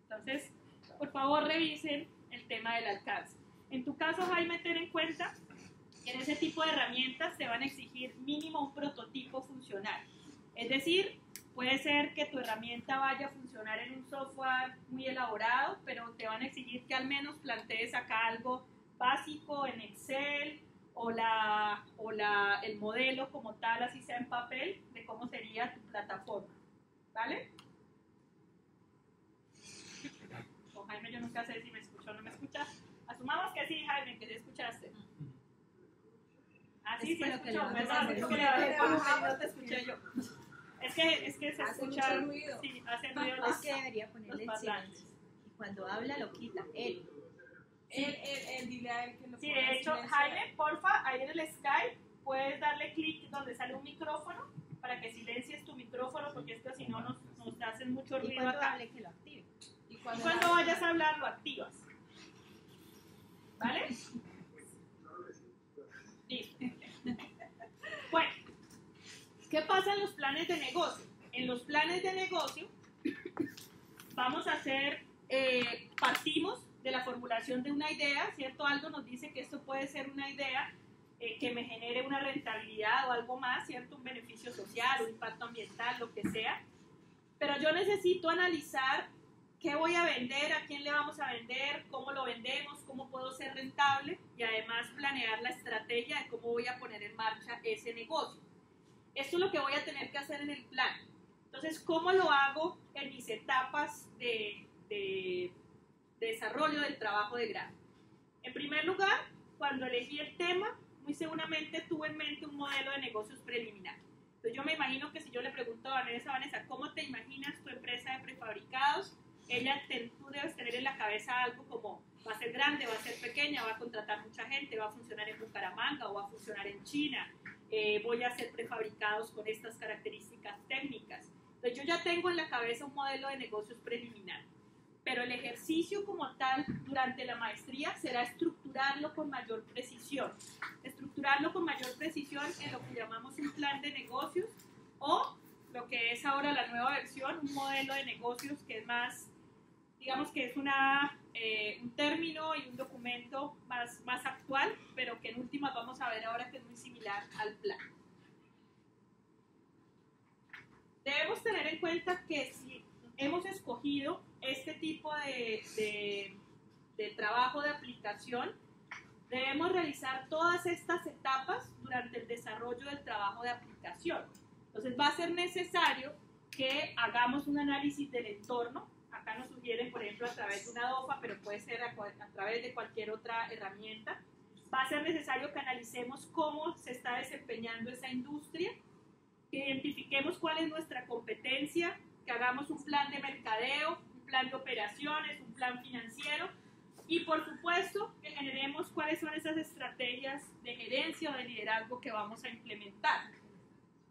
Entonces, por favor, revisen el tema del alcance. En tu caso, Jaime, ten en cuenta que en ese tipo de herramientas te van a exigir mínimo un prototipo funcional. Es decir, puede ser que tu herramienta vaya a funcionar en un software muy elaborado, pero te van a exigir que al menos plantees acá algo básico en Excel o el modelo como tal, así sea en papel, de cómo sería tu plataforma. ¿Vale? Con Jaime yo nunca sé si me escuchó o no me escucha. Asumamos que sí, Jaime, que sí escuchaste. Ah, sí, sí escuchó, ¿verdad? No te escuché yo. Es que se escucha, sí, hace ruido. Es que debería ponerle el silencio. Y cuando habla lo quita, él. Él dile a él que lo Sí, de hecho, Jaime, porfa, ahí en el Skype puedes darle clic donde sale un micrófono para que silencies tu micrófono, porque es que si no nos hacen mucho ruido y cuando acá. hable que lo active. Y cuando vayas a hablar lo activas. ¿Vale? Listo. Bueno, ¿qué pasa en los planes de negocio? En los planes de negocio vamos a hacer, partimos de la formulación de una idea, ¿cierto? Algo nos dice que esto puede ser una idea que me genere una rentabilidad o algo más, ¿cierto? Un beneficio social, un impacto ambiental, lo que sea. Pero yo necesito analizar qué voy a vender, a quién le vamos a vender, cómo lo vendemos, cómo puedo ser rentable y además planear la estrategia de cómo voy a poner en marcha ese negocio. Esto es lo que voy a tener que hacer en el plan. Entonces, ¿cómo lo hago en mis etapas de de desarrollo del trabajo de grado. En primer lugar, cuando elegí el tema, muy seguramente tuve en mente un modelo de negocios preliminar. Entonces yo me imagino que si yo le pregunto a Vanessa, ¿cómo te imaginas tu empresa de prefabricados? Tú debes tener en la cabeza algo como, va a ser grande, va a ser pequeña, va a contratar mucha gente, va a funcionar en Bucaramanga o va a funcionar en China, voy a hacer prefabricados con estas características técnicas. Entonces yo ya tengo en la cabeza un modelo de negocios preliminar, pero el ejercicio como tal durante la maestría será estructurarlo con mayor precisión. Estructurarlo con mayor precisión en lo que llamamos un plan de negocios o lo que es ahora la nueva versión, un modelo de negocios que es más, digamos que es un término y un documento más actual, pero que en últimas vamos a ver ahora que es muy similar al plan. Debemos tener en cuenta que si hemos escogido este tipo de trabajo de aplicación, debemos realizar todas estas etapas durante el desarrollo del trabajo de aplicación. Entonces va a ser necesario que hagamos un análisis del entorno. Acá nos sugieren, por ejemplo, a través de una DOFA, pero puede ser a través de cualquier otra herramienta. Va a ser necesario que analicemos cómo se está desempeñando esa industria, que identifiquemos cuál es nuestra competencia, que hagamos un plan de mercadeo, un plan de operaciones, un plan financiero y, por supuesto, que generemos cuáles son esas estrategias de gerencia o de liderazgo que vamos a implementar.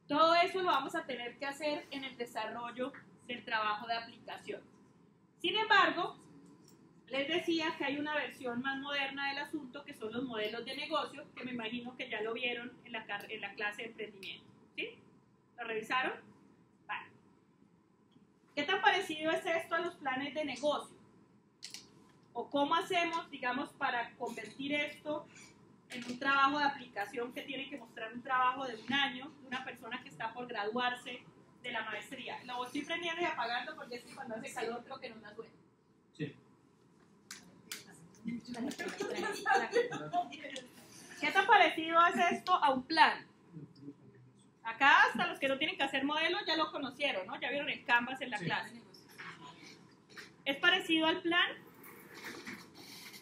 Todo eso lo vamos a tener que hacer en el desarrollo del trabajo de aplicación. Sin embargo, les decía que hay una versión más moderna del asunto, que son los modelos de negocio, que me imagino que ya lo vieron en la clase de emprendimiento. ¿Sí? ¿Lo revisaron? Vale. ¿Qué tan parecido es esto a los planes de negocio? ¿O cómo hacemos, digamos, para convertir esto en un trabajo de aplicación que tiene que mostrar un trabajo de un año de una persona que está por graduarse de la maestría? Lo estoy prendiendo y apagando porque es que cuando hace calor creo que no da suena. Sí. ¿Qué tan parecido es esto a un plan? Acá hasta los que no tienen que hacer modelo ya lo conocieron, ¿no? Ya vieron el Canvas en la clase. ¿Es parecido al plan?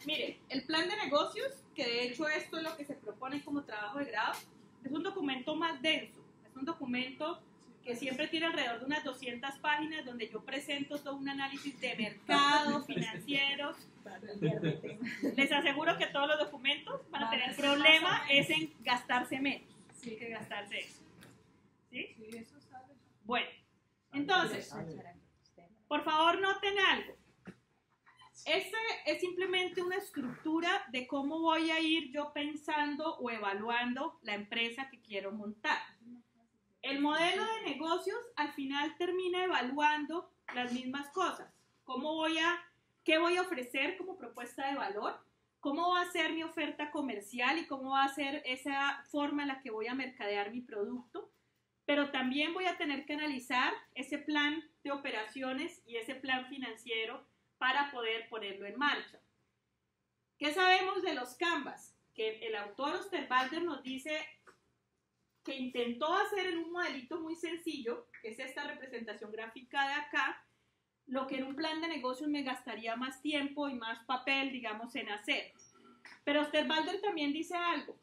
Mire, el plan de negocios, que de hecho esto es lo que se propone como trabajo de grado, es un documento más denso. Es un documento que siempre tiene alrededor de unas 200 páginas donde yo presento todo un análisis de mercado, financieros. Les aseguro que todos los documentos van a tener problema es en gastarse menos que gastarse eso. ¿Sí? Bueno, entonces, por favor noten algo. Este es simplemente una estructura de cómo voy a ir yo pensando o evaluando la empresa que quiero montar. El modelo de negocios al final termina evaluando las mismas cosas. ¿Qué voy a ofrecer como propuesta de valor? ¿Cómo va a ser mi oferta comercial y cómo va a ser esa forma en la que voy a mercadear mi producto? Pero también voy a tener que analizar ese plan de operaciones y ese plan financiero para poder ponerlo en marcha. ¿Qué sabemos de los Canvas? Que el autor Osterwalder nos dice que intentó hacer en un modelito muy sencillo, que es esta representación gráfica de acá, lo que en un plan de negocios me gastaría más tiempo y más papel, digamos, en hacer. Pero Osterwalder también dice algo.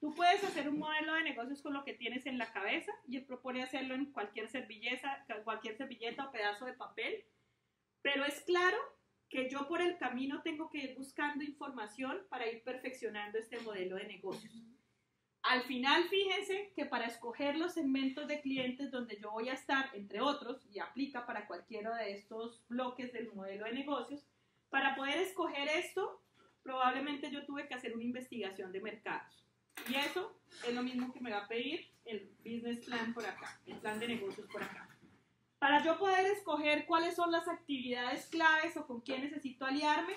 Tú puedes hacer un modelo de negocios con lo que tienes en la cabeza y él propone hacerlo en cualquier servilleta o pedazo de papel, pero es claro que yo por el camino tengo que ir buscando información para ir perfeccionando este modelo de negocios. Al final, fíjense que para escoger los segmentos de clientes donde yo voy a estar, entre otros, y aplica para cualquiera de estos bloques del modelo de negocios, para poder escoger esto, probablemente yo tuve que hacer una investigación de mercados. Y eso es lo mismo que me va a pedir el business plan por acá, el plan de negocios por acá. Para yo poder escoger cuáles son las actividades claves o con quién necesito aliarme,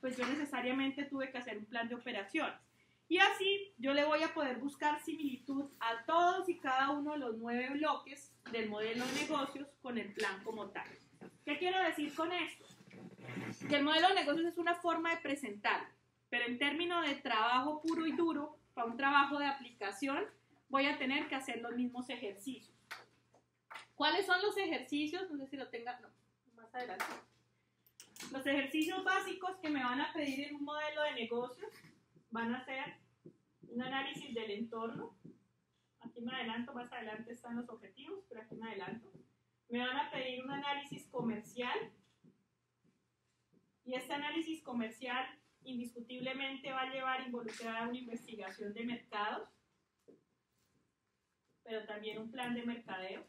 pues yo necesariamente tuve que hacer un plan de operaciones. Y así yo le voy a poder buscar similitud a todos y cada uno de los 9 bloques del modelo de negocios con el plan como tal. ¿Qué quiero decir con esto? Que el modelo de negocios es una forma de presentar, pero en términos de trabajo puro y duro, para un trabajo de aplicación, voy a tener que hacer los mismos ejercicios. ¿Cuáles son los ejercicios? No sé si lo tenga, no, más adelante. Los ejercicios básicos que me van a pedir en un modelo de negocios van a ser un análisis del entorno. Aquí me adelanto, más adelante están los objetivos, pero aquí me adelanto. Me van a pedir un análisis comercial. Y este análisis comercial indiscutiblemente va a llevar involucrada una investigación de mercados, pero también un plan de mercadeo.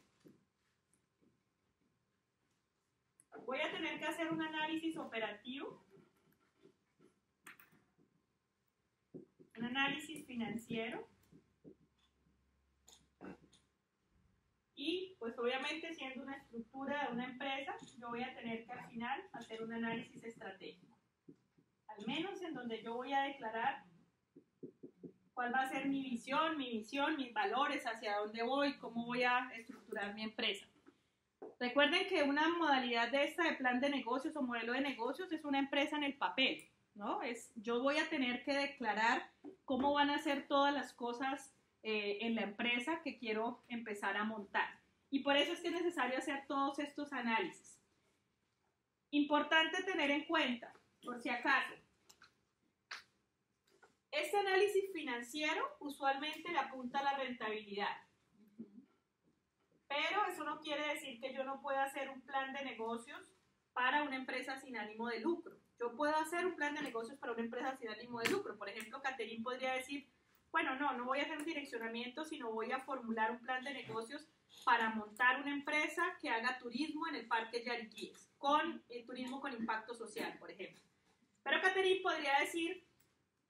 Voy a tener que hacer un análisis operativo, un análisis financiero y pues obviamente siendo una estructura de una empresa, yo voy a tener que al final hacer un análisis estratégico. Al menos en donde yo voy a declarar cuál va a ser mi visión, mi misión, mis valores, hacia dónde voy, cómo voy a estructurar mi empresa. Recuerden que una modalidad de esta de plan de negocios o modelo de negocios es una empresa en el papel, ¿no? Yo voy a tener que declarar cómo van a ser todas las cosas en la empresa que quiero empezar a montar. Y por eso es que es necesario hacer todos estos análisis. Importante tener en cuenta, por si acaso, este análisis financiero usualmente le apunta a la rentabilidad. Pero eso no quiere decir que yo no pueda hacer un plan de negocios para una empresa sin ánimo de lucro. Yo puedo hacer un plan de negocios para una empresa sin ánimo de lucro. Por ejemplo, Catherine podría decir, bueno, no voy a hacer un direccionamiento, sino voy a formular un plan de negocios para montar una empresa que haga turismo en el Parque Yariquíes, con turismo con impacto social, por ejemplo. Pero Catherine podría decir,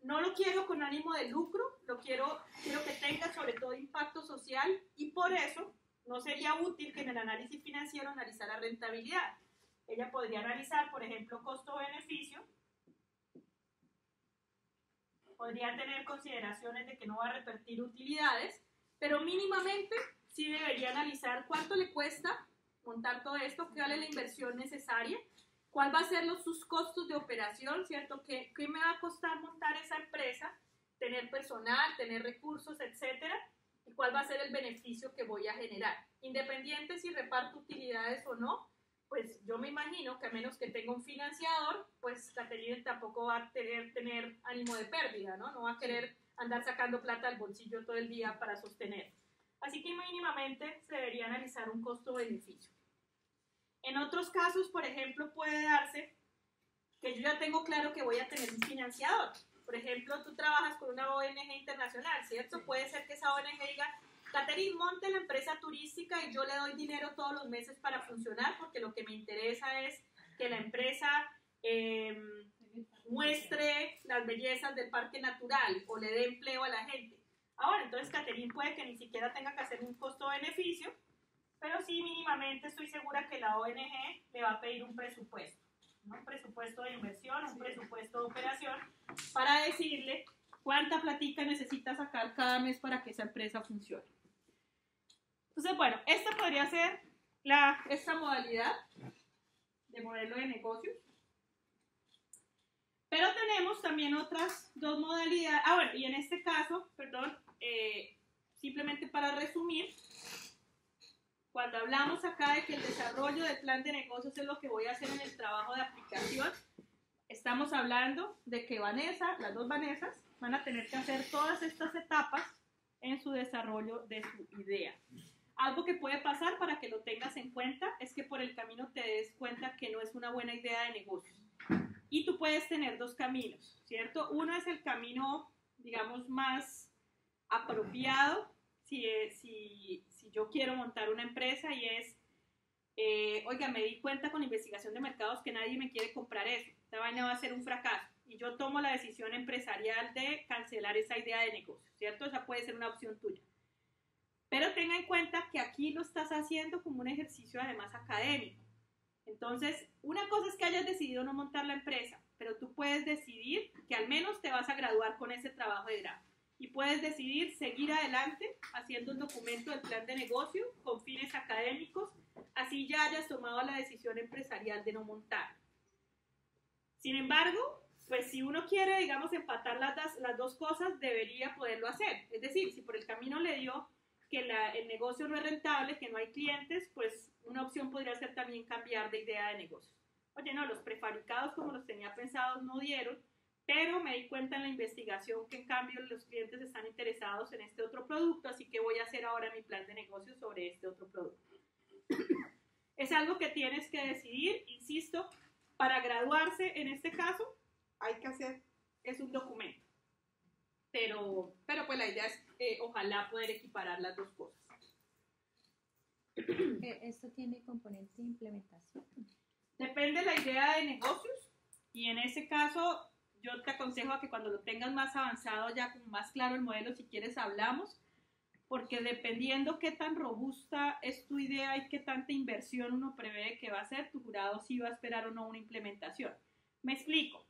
no lo quiero con ánimo de lucro, quiero que tenga sobre todo impacto social y por eso no sería útil que en el análisis financiero analizara rentabilidad. Ella podría analizar, por ejemplo, costo-beneficio, podría tener consideraciones de que no va a repartir utilidades, pero mínimamente sí debería analizar cuánto le cuesta montar todo esto, qué vale la inversión necesaria, cuál va a ser sus costos de operación, ¿cierto? ¿Qué me va a costar montar esa empresa? Tener personal, tener recursos, etcétera, y cuál va a ser el beneficio que voy a generar. Independiente si reparto utilidades o no, pues yo me imagino que a menos que tenga un financiador, pues Catherine tampoco va a tener ánimo de pérdida, ¿no? No va a querer andar sacando plata al bolsillo todo el día para sostener. Así que mínimamente se debería analizar un costo-beneficio. En otros casos, por ejemplo, puede darse que yo ya tengo claro que voy a tener un financiador. Por ejemplo, tú trabajas con una ONG internacional, ¿cierto? Puede ser que esa ONG diga, Catherine, monte la empresa turística y yo le doy dinero todos los meses para funcionar porque lo que me interesa es que la empresa muestre las bellezas del parque natural o le dé empleo a la gente. Ahora, entonces Catherine puede que ni siquiera tenga que hacer un costo-beneficio, pero sí mínimamente estoy segura que la ONG le va a pedir un presupuesto, ¿no? Un presupuesto de inversión, un presupuesto de operación, para decirle cuánta platica necesita sacar cada mes para que esa empresa funcione. Entonces, bueno, esta podría ser esta modalidad de modelo de negocios. Pero tenemos también otras dos modalidades. Bueno, y en este caso, perdón, simplemente para resumir, cuando hablamos acá de que el desarrollo del plan de negocios es lo que voy a hacer en el trabajo de aplicación, estamos hablando de que las dos Vanessas, van a tener que hacer todas estas etapas en su desarrollo de su idea. Algo que puede pasar para que lo tengas en cuenta es que por el camino te des cuenta que no es una buena idea de negocios. Y tú puedes tener dos caminos, ¿cierto? Uno es el camino, digamos, más apropiado, si yo quiero montar una empresa y es, oiga, me di cuenta con investigación de mercados que nadie me quiere comprar eso, esta vaina va a ser un fracaso. Y yo tomo la decisión empresarial de cancelar esa idea de negocio, ¿cierto? Esa puede ser una opción tuya. Pero tenga en cuenta que aquí lo estás haciendo como un ejercicio además académico. Entonces, una cosa es que hayas decidido no montar la empresa, pero tú puedes decidir que al menos te vas a graduar con ese trabajo de grado. Y puedes decidir seguir adelante haciendo un documento del plan de negocio con fines académicos, así ya hayas tomado la decisión empresarial de no montar. Sin embargo, pues si uno quiere, digamos, empatar las dos cosas, debería poderlo hacer. Es decir, si por el camino le dio que el negocio no es rentable, que no hay clientes, pues una opción podría ser también cambiar de idea de negocio. oye, no, los prefabricados como los tenía pensados no dieron, pero me di cuenta en la investigación que en cambio los clientes están interesados en este otro producto, así que voy a hacer ahora mi plan de negocio sobre este otro producto. Es algo que tienes que decidir, insisto, para graduarse en este caso hay que hacer, es un documento, pero pues la idea es ojalá poder equiparar las dos cosas. ¿Esto tiene componente de implementación? Depende de la idea de negocios y en ese caso yo te aconsejo a que cuando lo tengas más avanzado, ya con más claro el modelo, si quieres hablamos, porque dependiendo qué tan robusta es tu idea y qué tanta inversión uno prevé que va a hacer, tu jurado sí va a esperar o no una implementación. Me explico.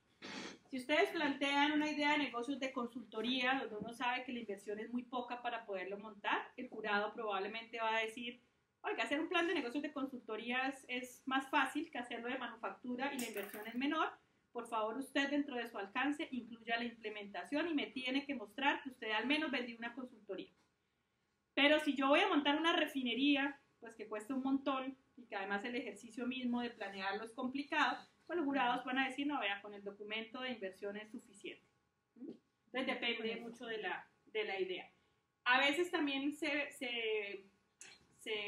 Si ustedes plantean una idea de negocios de consultoría, donde uno sabe que la inversión es muy poca para poderlo montar, el jurado probablemente va a decir, oiga, hacer un plan de negocios de consultoría es más fácil que hacerlo de manufactura y la inversión es menor. Por favor, usted dentro de su alcance incluya la implementación y me tiene que mostrar que usted al menos vendió una consultoría. Pero si yo voy a montar una refinería, pues que cuesta un montón y que además el ejercicio mismo de planearlo es complicado, pues los jurados van a decir, no, vea, con el documento de inversión es suficiente. Entonces depende mucho de la idea. A veces también se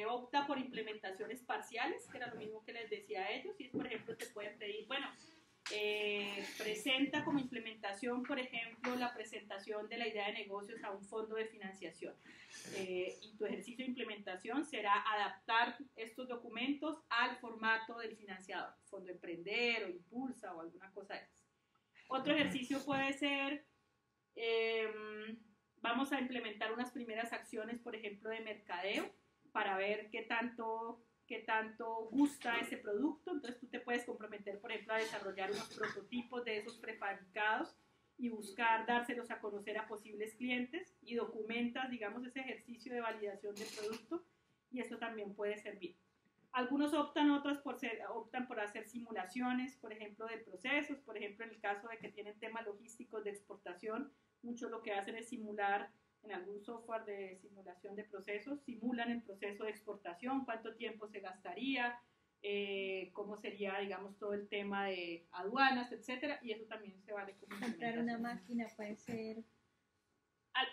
opta por implementaciones parciales, que era lo mismo que les decía a ellos, y por ejemplo te pueden pedir, bueno, presenta como implementación, por ejemplo, la presentación de la idea de negocios a un fondo de financiación. Y tu ejercicio de implementación será adaptar estos documentos al formato del financiador, Fondo Emprender o Impulsa o alguna cosa de esas. Otro ejercicio puede ser, vamos a implementar unas primeras acciones, por ejemplo, de mercadeo, para ver qué tanto gusta ese producto. Entonces tú te puedes comprometer, por ejemplo, a desarrollar unos prototipos de esos prefabricados y buscar dárselos a conocer a posibles clientes y documentas, digamos, ese ejercicio de validación del producto y eso también puede servir. Algunos optan por hacer simulaciones, por ejemplo, de procesos, por ejemplo, en el caso de que tienen temas logísticos de exportación, muchos lo que hacen es simular en algún software de simulación de procesos, simulan el proceso de exportación, cuánto tiempo se gastaría, cómo sería, digamos, todo el tema de aduanas, etcétera, y eso también se vale como Comprar una máquina puede ser...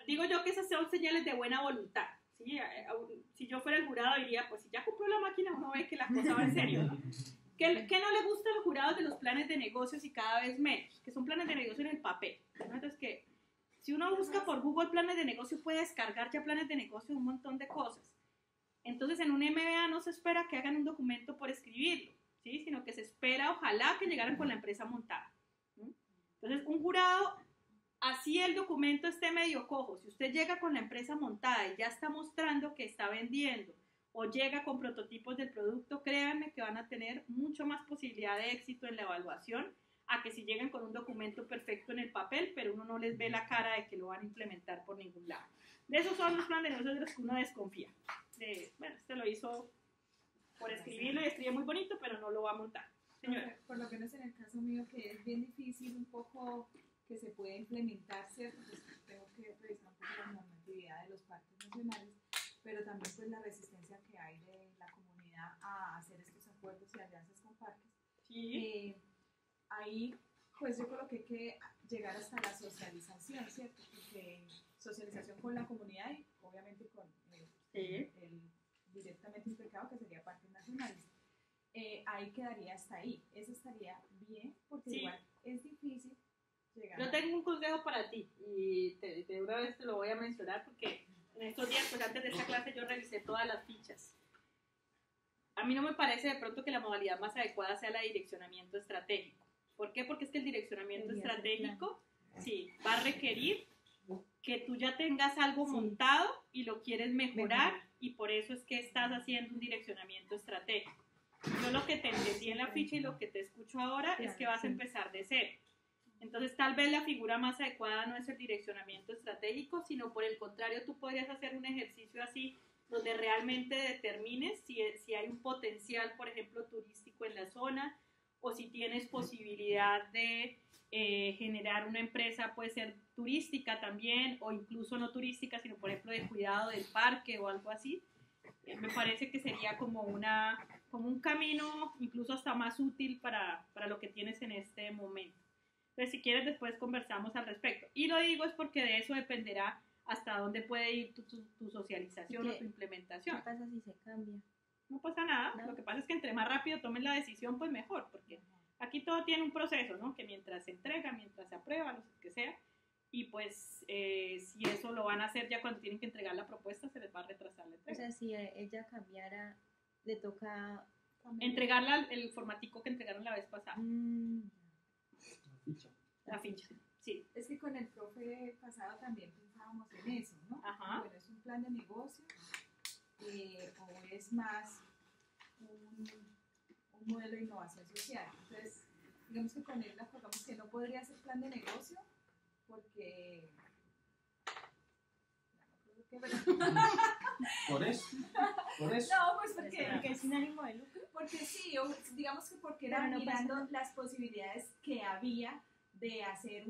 Digo yo que esas son señales de buena voluntad, ¿sí? Si yo fuera el jurado diría, pues si ya compró la máquina uno ve que la cosa va en serio. ¿Qué no le gusta a los jurados de los planes de negocios y cada vez menos? Que son planes de negocio en el papel, ¿no? Entonces que si uno busca por Google planes de negocio, puede descargar ya planes de negocio de un montón de cosas. Entonces, en un MBA no se espera que hagan un documento por escribirlo, ¿sí? Sino que se espera, ojalá, que llegaran con la empresa montada. Entonces, un jurado, así el documento esté medio cojo, si usted llega con la empresa montada y ya está mostrando que está vendiendo o llega con prototipos del producto, créanme que van a tener mucho más posibilidad de éxito en la evaluación a que si llegan con un documento perfecto en el papel, pero uno no les ve la cara de que lo van a implementar por ningún lado. De esos son los planes de negocios de los que uno desconfía. Bueno, este lo hizo por escribirlo y escribe muy bonito, pero no lo va a montar. Señora. Por lo menos en el caso mío, que es bien difícil un poco que se pueda implementar, ¿cierto? Pues tengo que revisar un poco la normatividad de los parques nacionales, pero también pues la resistencia que hay de la comunidad a hacer estos acuerdos y alianzas con parques. Sí. Ahí, pues yo creo que hay que llegar hasta la socialización, ¿cierto? Porque socialización con la comunidad y obviamente con el directamente implicado que sería parques nacionales. Ahí quedaría hasta ahí. Eso estaría bien, porque igual es difícil llegar. Yo tengo un consejo para ti y de una vez te lo voy a mencionar porque en estos días, pues antes de esta clase, yo revisé todas las fichas. A mí no me parece de pronto que la modalidad más adecuada sea la de direccionamiento estratégico. ¿Por qué? Porque es que el direccionamiento estratégico va a requerir que tú ya tengas algo montado y lo quieres mejorar y por eso es que estás haciendo un direccionamiento estratégico. Yo lo que te entendí en la ficha y lo que te escucho ahora es que vas a empezar de cero. Entonces tal vez la figura más adecuada no es el direccionamiento estratégico, sino por el contrario tú podrías hacer un ejercicio así donde realmente determines si hay un potencial, por ejemplo, turístico en la zona, o si tienes posibilidad de generar una empresa, puede ser turística también, o incluso no turística, sino por ejemplo de cuidado del parque o algo así. Me parece que sería como una como un camino incluso hasta más útil para lo que tienes en este momento. Entonces, si quieres, después conversamos al respecto. Y lo digo es porque de eso dependerá hasta dónde puede ir tu socialización o tu implementación. ¿Qué pasa si se cambia? No pasa nada, No. lo que pasa es que entre más rápido tomen la decisión, pues mejor, porque aquí todo tiene un proceso, ¿no? Que mientras se entrega, mientras se aprueba, lo que sea, y pues si eso lo van a hacer ya cuando tienen que entregar la propuesta, se les va a retrasar la O entrega. sea, si ella cambiara, le toca... Entregarla el formatico que entregaron la vez pasada, La ficha. la ficha, sí. Es que con el profe pasado también pensábamos en eso, ¿no? Ajá. Bueno, ¿es un plan de negocio o es más un modelo de innovación social? Entonces, digamos que con él acordamos que no podría ser plan de negocio porque... Por eso. No, pues porque es sin ánimo de lucro. Porque sí, digamos que porque Pero era no pasa mirando nada. las posibilidades que había de hacer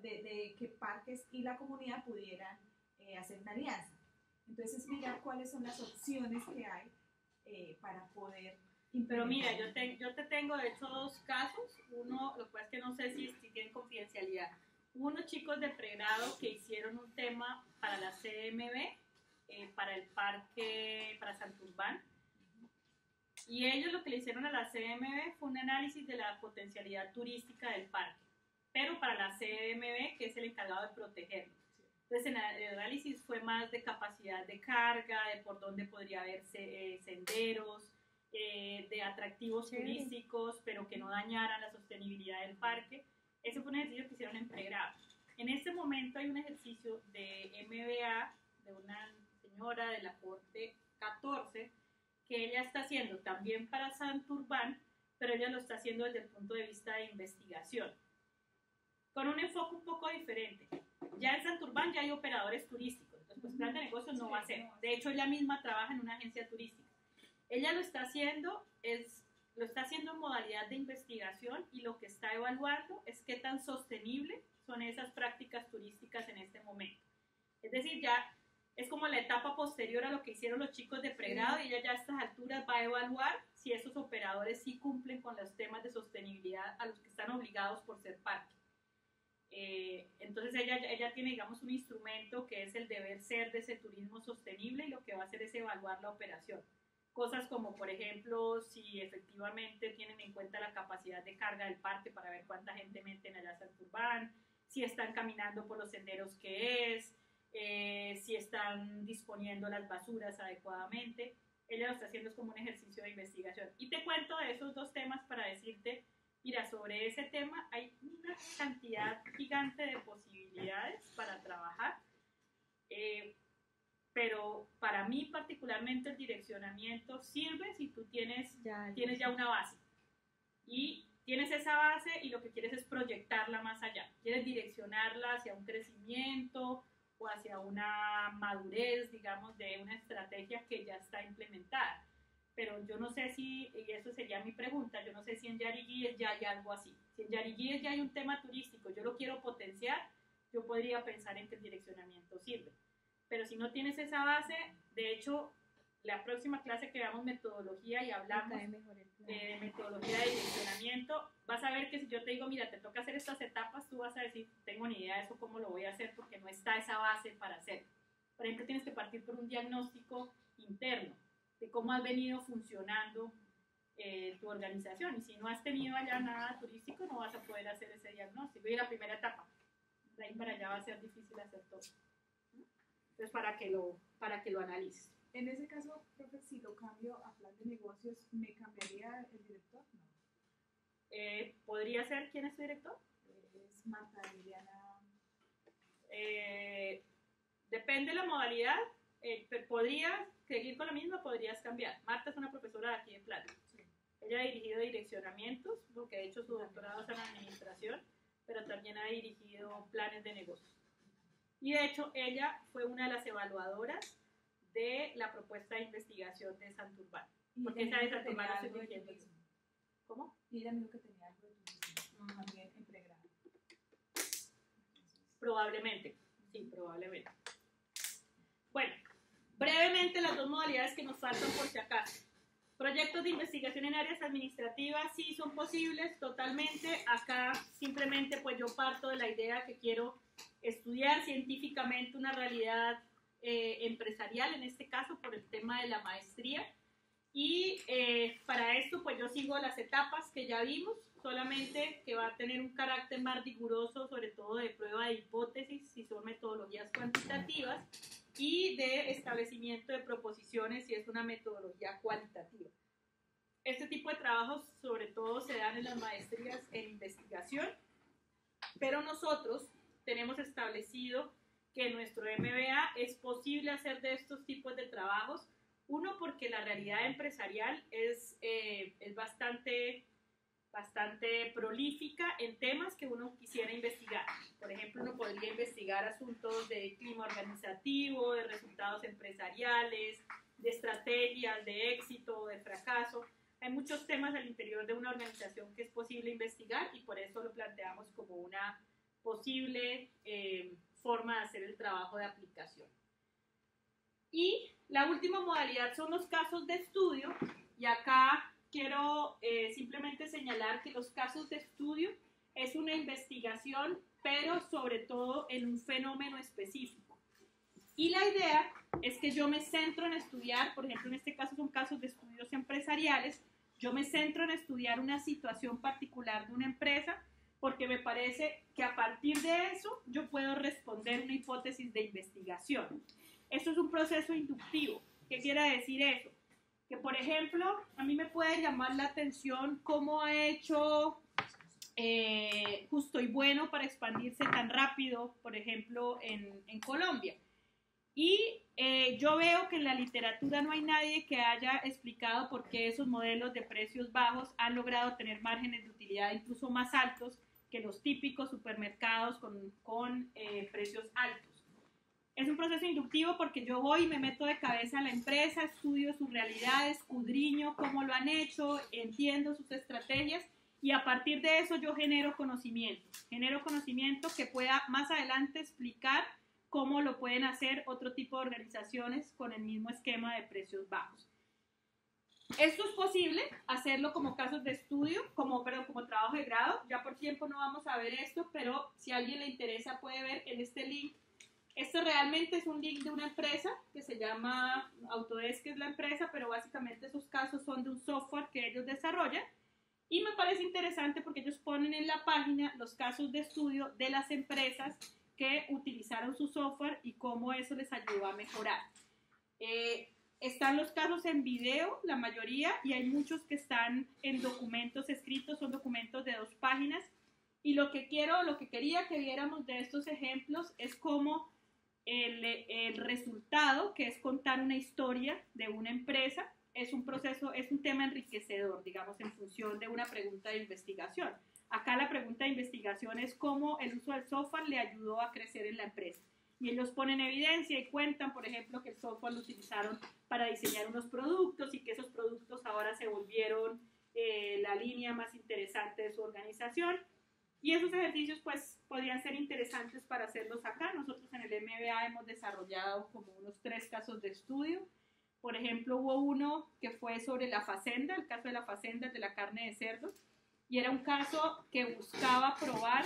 de que parques y la comunidad pudieran hacer una alianza. Entonces, mirar cuáles son las opciones que hay para poder Pero mira, implementar. yo te tengo de hecho dos casos. Uno, lo cual es que no sé si tienen confidencialidad. Unos chicos de pregrado que hicieron un tema para la CMB, para el parque, para Santurbán. Y ellos lo que le hicieron a la CMB fue un análisis de la potencialidad turística del parque, pero para la CMB, que es el encargado de protegerlo. Entonces, el análisis fue más de capacidad de carga, de por dónde podría haber senderos, de atractivos turísticos, pero que no dañaran la sostenibilidad del parque. Ese fue un ejercicio que hicieron en pregrado. En este momento hay un ejercicio de MBA de una señora de la Corte 14 que ella está haciendo también para Santurbán, pero ella lo está haciendo desde el punto de vista de investigación, con un enfoque un poco diferente. Ya en Santurbán ya hay operadores turísticos, entonces pues plan de negocios no va a ser. De hecho, ella misma trabaja en una agencia turística. Ella lo está haciendo en modalidad de investigación y lo que está evaluando es qué tan sostenible son esas prácticas turísticas en este momento. Es decir, ya es como la etapa posterior a lo que hicieron los chicos de pregrado y ella ya a estas alturas va a evaluar si esos operadores sí cumplen con los temas de sostenibilidad a los que están obligados por ser parque. Entonces ella tiene, digamos, un instrumento que es el deber ser de ese turismo sostenible y lo que va a hacer es evaluar la operación. Cosas como, por ejemplo, si efectivamente tienen en cuenta la capacidad de carga del parque para ver cuánta gente meten allá a Santurbán, si están caminando por los senderos que es, si están disponiendo las basuras adecuadamente. Ella lo está haciendo es como un ejercicio de investigación. Y te cuento de esos dos temas para decirte, mira, sobre ese tema hay una cantidad gigante de posibilidades para trabajar, pero para mí particularmente el direccionamiento sirve si tú tienes ya una base y tienes esa base y lo que quieres es proyectarla más allá, quieres direccionarla hacia un crecimiento o hacia una madurez, digamos, de una estrategia que ya está implementada. Pero yo no sé si, y eso sería mi pregunta, yo no sé si en Yariguíes ya hay algo así. Si en Yariguíes ya hay un tema turístico, yo lo quiero potenciar, yo podría pensar en que el direccionamiento sirve. Pero si no tienes esa base, de hecho, la próxima clase que veamos metodología y hablamos de metodología de direccionamiento, vas a ver que si yo te digo, mira, te toca hacer estas etapas, tú vas a decir, tengo ni idea de eso, cómo lo voy a hacer, porque no está esa base para hacerlo. Por ejemplo, tienes que partir por un diagnóstico interno de cómo has venido funcionando tu organización. Y si no has tenido allá nada turístico, no vas a poder hacer ese diagnóstico. Y la primera etapa, de ahí para allá va a ser difícil hacer todo. Entonces, para que lo analices. En ese caso, profe, si lo cambio a plan de negocios, ¿me cambiaría el director? No. ¿Podría ser quién es tu director? Es Marta Liliana. Depende de la modalidad. Podrías seguir con la misma, podrías cambiar. Marta es una profesora de aquí de Plata. Sí. Ella ha dirigido direccionamientos, porque de hecho su doctorado es en administración, pero también ha dirigido planes de negocios. Y de hecho ella fue una de las evaluadoras de la propuesta de investigación de Santurbán. Porque esa de Santurbán no estoy diciendo. ¿Cómo? Y ella me dijo que tenía algo de turismo también en pregrado. Probablemente, sí, probablemente. Bueno, brevemente las dos modalidades que nos faltan por si acaso. Proyectos de investigación en áreas administrativas sí son posibles totalmente. Acá simplemente pues yo parto de la idea que quiero estudiar científicamente una realidad empresarial, en este caso por el tema de la maestría. Y para esto pues yo sigo las etapas que ya vimos, solamente que va a tener un carácter más riguroso, sobre todo de prueba de hipótesis, si son metodologías cuantitativas, y de establecimiento de proposiciones si es una metodología cualitativa. Este tipo de trabajos sobre todo se dan en las maestrías en investigación, pero nosotros tenemos establecido que en nuestro MBA es posible hacer de estos tipos de trabajos. Uno, porque la realidad empresarial es bastante prolífica en temas que uno quisiera investigar. Por ejemplo, uno podría investigar asuntos de clima organizativo, de resultados empresariales, de estrategias de éxito o de fracaso. Hay muchos temas al interior de una organización que es posible investigar y por eso lo planteamos como una posible forma de hacer el trabajo de aplicación. Y la última modalidad son los casos de estudio, y acá quiero simplemente señalar que los casos de estudio es una investigación, pero sobre todo en un fenómeno específico. Y la idea es que yo me centro en estudiar, por ejemplo, en este caso son casos de estudios empresariales, yo me centro en estudiar una situación particular de una empresa, porque me parece que a partir de eso yo puedo responder una hipótesis de investigación. Esto es un proceso inductivo. ¿Qué quiere decir eso? Que, por ejemplo, a mí me puede llamar la atención cómo ha hecho Justo y Bueno para expandirse tan rápido, por ejemplo, en Colombia. Y yo veo que en la literatura no hay nadie que haya explicado por qué esos modelos de precios bajos han logrado tener márgenes de utilidad incluso más altos que los típicos supermercados con precios altos. Es un proceso inductivo porque yo voy y me meto de cabeza a la empresa, estudio su realidad, escudriño cómo lo han hecho, entiendo sus estrategias y a partir de eso yo genero conocimiento que pueda más adelante explicar cómo lo pueden hacer otro tipo de organizaciones con el mismo esquema de precios bajos. Esto es posible hacerlo como casos de estudio, como trabajo de grado. Ya por tiempo no vamos a ver esto, pero si a alguien le interesa puede ver en este link. Este realmente es un link de una empresa que se llama Autodesk, que es la empresa, pero básicamente esos casos son de un software que ellos desarrollan. Y me parece interesante porque ellos ponen en la página los casos de estudio de las empresas que utilizaron su software y cómo eso les ayudó a mejorar. Están los casos en video, la mayoría, y hay muchos que están en documentos escritos, son documentos de 2 páginas. Y lo que quería que viéramos de estos ejemplos es cómo el resultado, que es contar una historia de una empresa, es un proceso, es un tema enriquecedor, digamos, en función de una pregunta de investigación. Acá la pregunta de investigación es cómo el uso del software le ayudó a crecer en la empresa. Y ellos ponen evidencia y cuentan, por ejemplo, que el software lo utilizaron para diseñar unos productos y que esos productos ahora se volvieron la línea más interesante de su organización. Y esos ejercicios pues podrían ser interesantes para hacerlos acá. Nosotros en el MBA hemos desarrollado como unos 3 casos de estudio. Por ejemplo, hubo uno que fue sobre la facenda, el caso de la facenda de la carne de cerdo. Y era un caso que buscaba probar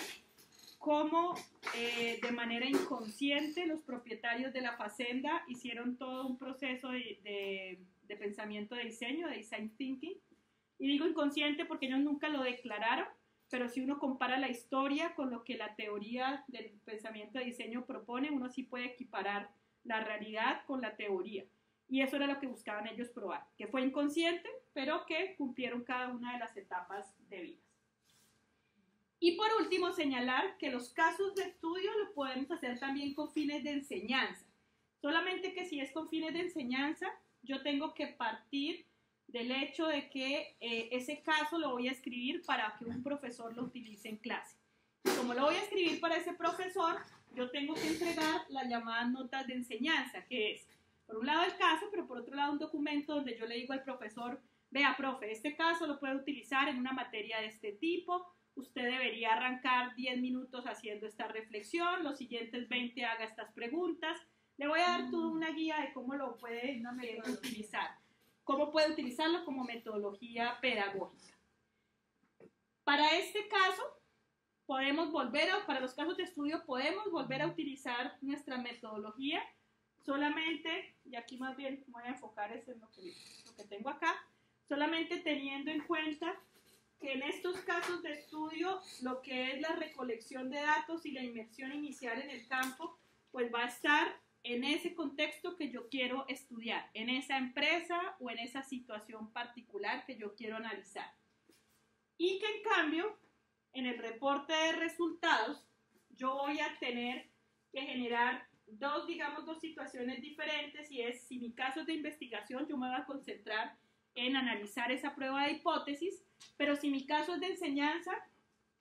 cómo de manera inconsciente los propietarios de la facenda hicieron todo un proceso de pensamiento de diseño, de design thinking. Y digo inconsciente porque ellos nunca lo declararon, pero si uno compara la historia con lo que la teoría del pensamiento de diseño propone, uno sí puede equiparar la realidad con la teoría. Y eso era lo que buscaban ellos probar, que fue inconsciente, pero que cumplieron cada una de las etapas debidas. Y por último, señalar que los casos de estudio lo podemos hacer también con fines de enseñanza. Solamente que si es con fines de enseñanza, yo tengo que partir del hecho de que ese caso lo voy a escribir para que un profesor lo utilice en clase. Y como lo voy a escribir para ese profesor, yo tengo que entregar las llamadas notas de enseñanza, que es, por un lado el caso, pero por otro lado un documento donde yo le digo al profesor, vea, profe, este caso lo puede utilizar en una materia de este tipo, usted debería arrancar 10 minutos haciendo esta reflexión, los siguientes 20 haga estas preguntas, le voy a dar toda una guía de cómo lo puede utilizar. cómo puede utilizarlo como metodología pedagógica. Para este caso, para los casos de estudio, podemos volver a utilizar nuestra metodología solamente, y aquí más bien voy a enfocar en lo que tengo acá, solamente teniendo en cuenta que en estos casos de estudio lo que es la recolección de datos y la inmersión inicial en el campo, pues va a estar en ese contexto que yo quiero estudiar, en esa empresa o en esa situación particular que yo quiero analizar. Y que en cambio, en el reporte de resultados, yo voy a tener que generar dos situaciones diferentes, y es, si mi caso es de investigación, yo me voy a concentrar en analizar esa prueba de hipótesis, pero si mi caso es de enseñanza,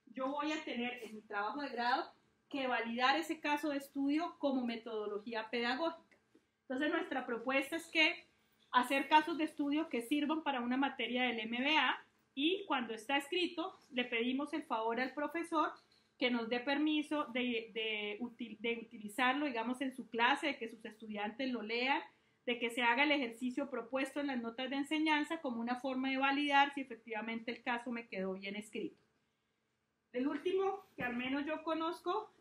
yo voy a tener en mi trabajo de grado que validar ese caso de estudio como metodología pedagógica. Entonces, nuestra propuesta es que hacer casos de estudio que sirvan para una materia del MBA, y cuando está escrito, le pedimos el favor al profesor que nos dé permiso de utilizarlo, digamos, en su clase, de que sus estudiantes lo lean, de que se haga el ejercicio propuesto en las notas de enseñanza como una forma de validar si efectivamente el caso me quedó bien escrito. El último que al menos yo conozco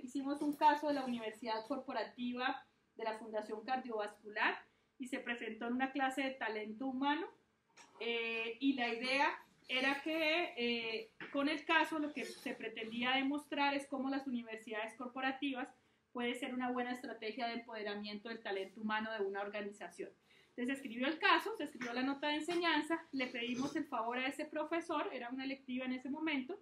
hicimos un caso de la Universidad Corporativa de la Fundación Cardiovascular y se presentó en una clase de talento humano, y la idea era que con el caso lo que se pretendía demostrar es cómo las universidades corporativas puede ser una buena estrategia de empoderamiento del talento humano de una organización. Entonces se escribió el caso, se escribió la nota de enseñanza, le pedimos el favor a ese profesor, era una electiva en ese momento,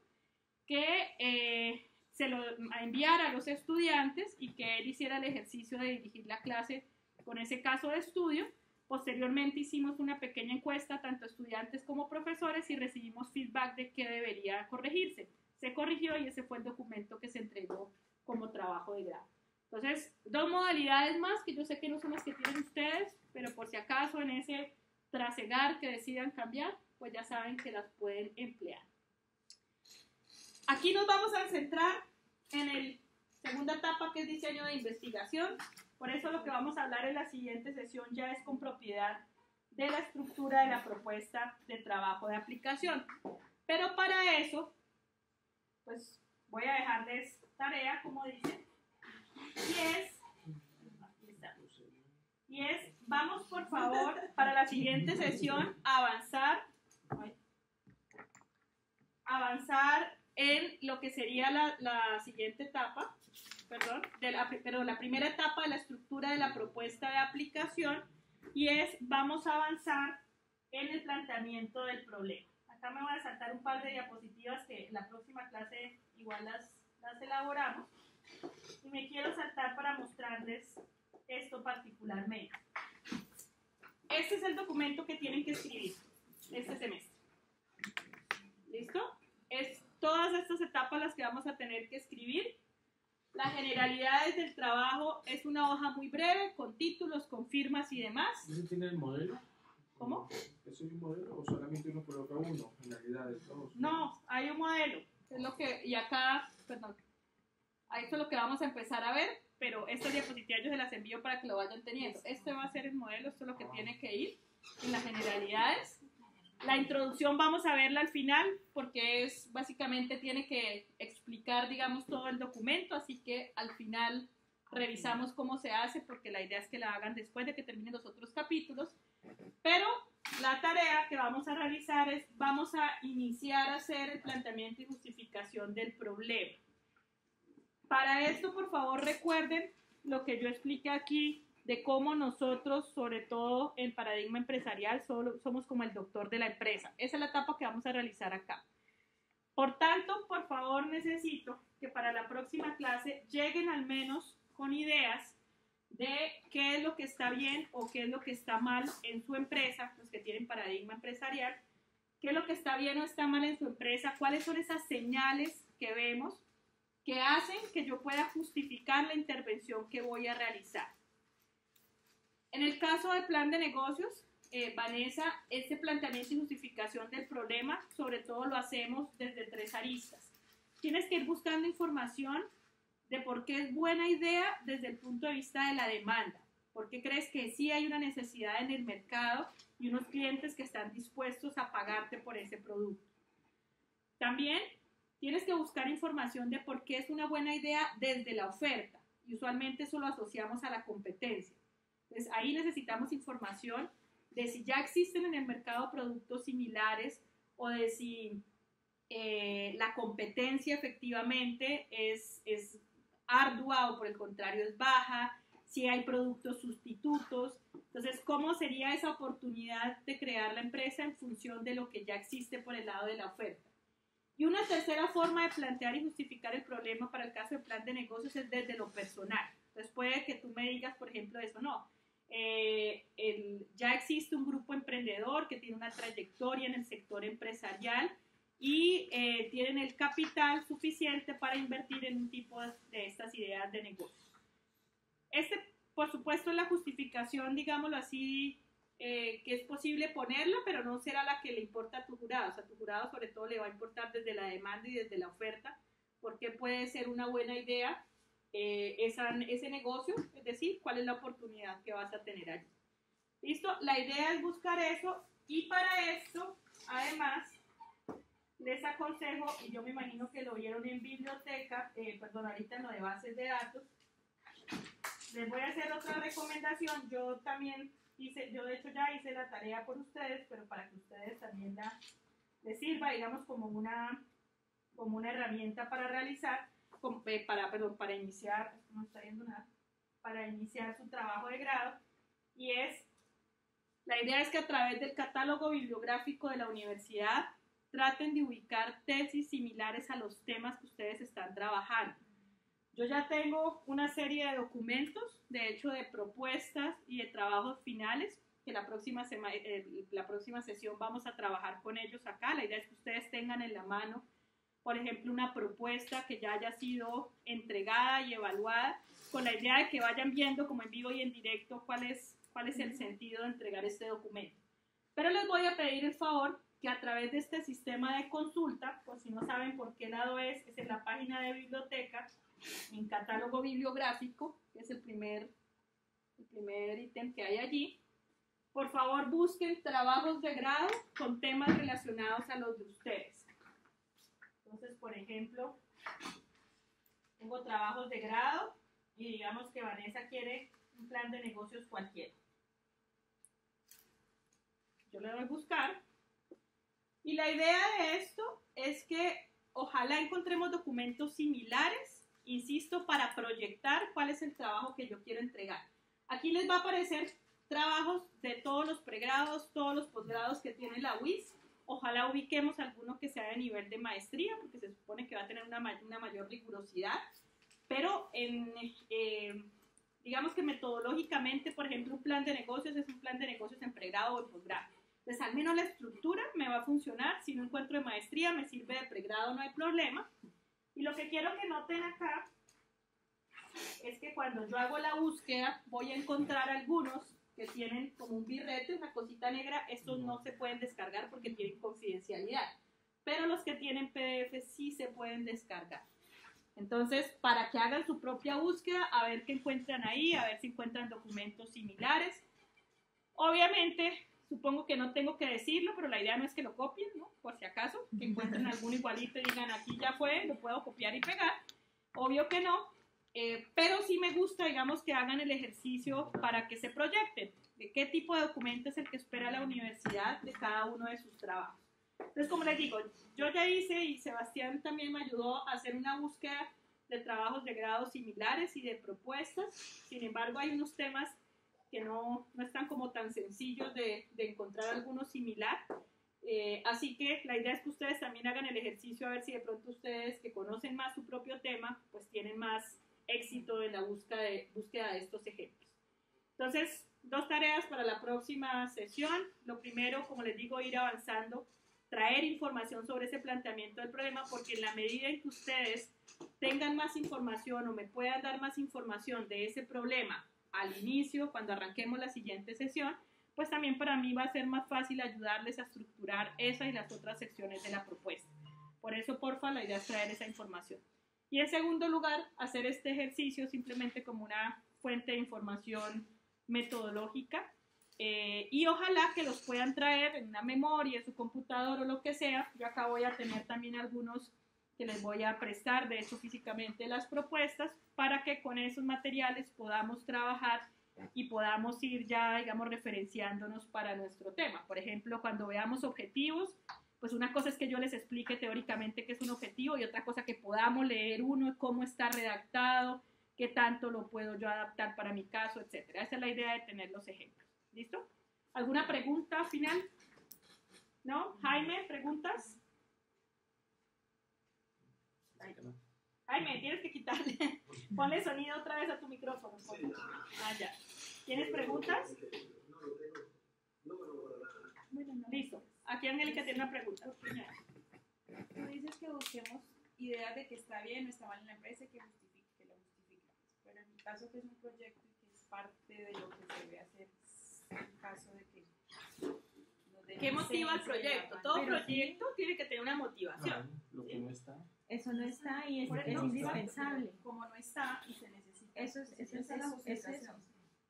que se lo enviara a los estudiantes y que él hiciera el ejercicio de dirigir la clase con ese caso de estudio. Posteriormente hicimos una pequeña encuesta, tanto estudiantes como profesores, y recibimos feedback de qué debería corregirse. Se corrigió y ese fue el documento que se entregó como trabajo de grado. Entonces, dos modalidades más que yo sé que no son las que tienen ustedes, pero por si acaso en ese trasegar que decidan cambiar, pues ya saben que las pueden emplear. Aquí nos vamos a centrar en la segunda etapa, que es diseño de investigación. Por eso lo que vamos a hablar en la siguiente sesión ya es con propiedad de la estructura de la propuesta de trabajo de aplicación. Pero para eso, pues voy a dejarles tarea, como dicen, y es, vamos por favor, para la siguiente sesión, avanzar en lo que sería la siguiente etapa, la primera etapa de la estructura de la propuesta de aplicación, y es, vamos a avanzar en el planteamiento del problema. Acá me voy a saltar un par de diapositivas que en la próxima clase igual las elaboramos, y me quiero saltar para mostrarles esto particularmente. Este es el documento que tienen que escribir este semestre. ¿Listo? Es todas estas etapas las que vamos a tener que escribir. Las generalidades del trabajo es una hoja muy breve, con títulos, con firmas y demás. ¿Ese tiene el modelo? ¿Cómo? ¿Eso es un modelo o solamente uno coloca uno? Generalidades, todos. No, hay un modelo. Es lo que, y acá, perdón, esto es lo que vamos a empezar a ver, pero estas diapositivas yo se las envío para que lo vayan teniendo. Este va a ser el modelo, esto es lo que tiene que ir en las generalidades. La introducción vamos a verla al final, porque es básicamente tiene que explicar, digamos, todo el documento, así que al final revisamos cómo se hace, porque la idea es que la hagan después de que terminen los otros capítulos. Pero la tarea que vamos a realizar es, vamos a iniciar a hacer el planteamiento y justificación del problema. Para esto, por favor, recuerden lo que yo expliqué aquí, de cómo nosotros, sobre todo en paradigma empresarial, somos como el doctor de la empresa. Esa es la etapa que vamos a realizar acá. Por tanto, por favor, necesito que para la próxima clase lleguen al menos con ideas de qué es lo que está bien o qué es lo que está mal en su empresa, los que tienen paradigma empresarial, qué es lo que está bien o está mal en su empresa, cuáles son esas señales que vemos que hacen que yo pueda justificar la intervención que voy a realizar. En el caso del plan de negocios, Vanessa, este planteamiento y justificación del problema, sobre todo lo hacemos desde 3 aristas. Tienes que ir buscando información de por qué es buena idea desde el punto de vista de la demanda. ¿Por qué crees que sí hay una necesidad en el mercado y unos clientes que están dispuestos a pagarte por ese producto. También tienes que buscar información de por qué es una buena idea desde la oferta, y usualmente eso lo asociamos a la competencia. Entonces ahí necesitamos información de si ya existen en el mercado productos similares o de si la competencia efectivamente es ardua o por el contrario es baja, si hay productos sustitutos. Entonces, ¿cómo sería esa oportunidad de crear la empresa en función de lo que ya existe por el lado de la oferta? Y una tercera forma de plantear y justificar el problema para el caso del plan de negocios es desde lo personal. Entonces, puede que tú me digas, por ejemplo, eso no. Ya existe un grupo emprendedor que tiene una trayectoria en el sector empresarial y tienen el capital suficiente para invertir en un tipo de estas ideas de negocio. Por supuesto, es la justificación, digámoslo así, que es posible ponerla, pero no será la que le importa a tu jurado. O sea, a tu jurado sobre todo le va a importar desde la demanda y desde la oferta, porque puede ser una buena idea ese negocio, es decir, cuál es la oportunidad que vas a tener allí. ¿Listo? La idea es buscar eso, y para esto, además, les aconsejo, y yo me imagino que lo vieron en biblioteca, ahorita en lo de bases de datos, les voy a hacer otra recomendación. Yo también yo de hecho ya hice la tarea por ustedes, pero para que ustedes también les sirva, digamos, como una herramienta para realizar, para iniciar, no está viendo nada, para iniciar su trabajo de grado, y la idea es que a través del catálogo bibliográfico de la universidad traten de ubicar tesis similares a los temas que ustedes están trabajando. Yo ya tengo una serie de documentos, de hecho de propuestas y de trabajos finales, que la próxima sesión vamos a trabajar con ellos acá. La idea es que ustedes tengan en la mano, por ejemplo, una propuesta que ya haya sido entregada y evaluada, con la idea de que vayan viendo como en vivo y en directo cuál es el sentido de entregar este documento. Pero les voy a pedir el favor que a través de este sistema de consulta, por si no saben por qué lado es en la página de biblioteca, en catálogo bibliográfico, que es el primer ítem que hay allí. Por favor, busquen trabajos de grado con temas relacionados a los de ustedes. Entonces, por ejemplo, tengo trabajos de grado y digamos que Vanessa quiere un plan de negocios cualquiera. Yo le doy buscar. Y la idea de esto es que ojalá encontremos documentos similares, insisto, para proyectar cuál es el trabajo que yo quiero entregar. Aquí les va a aparecer trabajos de todos los pregrados, todos los posgrados que tiene la UIS. Ojalá ubiquemos alguno que sea de nivel de maestría, porque se supone que va a tener una mayor rigurosidad. Pero digamos que metodológicamente, por ejemplo, un plan de negocios es un plan de negocios en pregrado o en posgrado. Entonces, al menos la estructura me va a funcionar. Si no encuentro de maestría, me sirve de pregrado, no hay problema. Y lo que quiero que noten acá es que cuando yo hago la búsqueda, voy a encontrar algunos que tienen como un birrete, una cosita negra. Estos no se pueden descargar porque tienen confidencialidad. Pero los que tienen PDF sí se pueden descargar. Entonces, para que hagan su propia búsqueda, a ver qué encuentran ahí, a ver si encuentran documentos similares. Obviamente, supongo que no tengo que decirlo, pero la idea no es que lo copien, ¿no? Por si acaso, que encuentren algún igualito y digan, aquí ya fue, lo puedo copiar y pegar. Obvio que no, pero sí me gusta, digamos, que hagan el ejercicio para que se proyecten. ¿De qué tipo de documento es el que espera la universidad de cada uno de sus trabajos? Entonces, como les digo, yo ya hice, y Sebastián también me ayudó a hacer una búsqueda de trabajos de grado similares y de propuestas. Sin embargo, hay unos temas que no están como tan sencillos de encontrar alguno similar. Así que la idea es que ustedes también hagan el ejercicio a ver si de pronto ustedes que conocen más su propio tema, pues tienen más éxito en la búsqueda de estos ejemplos. Entonces, 2 tareas para la próxima sesión. Lo primero, como les digo, ir avanzando, traer información sobre ese planteamiento del problema, porque en la medida en que ustedes tengan más información o me puedan dar más información de ese problema al inicio, cuando arranquemos la siguiente sesión, pues también para mí va a ser más fácil ayudarles a estructurar esa y las otras secciones de la propuesta. Por eso, porfa, la idea es traer esa información. Y en segundo lugar, hacer este ejercicio simplemente como una fuente de información metodológica. Y ojalá que los puedan traer en una memoria, en su computador o lo que sea. Yo acá voy a tener también algunos que les voy a prestar, de hecho físicamente, las propuestas para que con esos materiales podamos trabajar y podamos ir ya, digamos, referenciándonos para nuestro tema. Por ejemplo, cuando veamos objetivos, pues una cosa es que yo les explique teóricamente qué es un objetivo y otra cosa que podamos leer uno, cómo está redactado, qué tanto lo puedo yo adaptar para mi caso, etcétera. Esa es la idea de tener los ejemplos. ¿Listo? ¿Alguna pregunta final? ¿No? Jaime, ¿preguntas? Jaime, tienes que quitarle. Ponle sonido otra vez a tu micrófono. Por favor. Ah, ya. ¿Tienes preguntas? Listo. Aquí Angélica tiene una pregunta. Tú dices que busquemos ideas de que está bien o está mal en la empresa y que lo justifique. Pero en mi caso, que es un proyecto y que es parte de lo que se debe hacer, en caso de que... ¿Qué motiva el proyecto? Todo proyecto tiene que tener una motivación. Lo que no está. Eso no está y es Exacto, indispensable. Como no está y se necesita. Eso es Esa es la eso. justificación.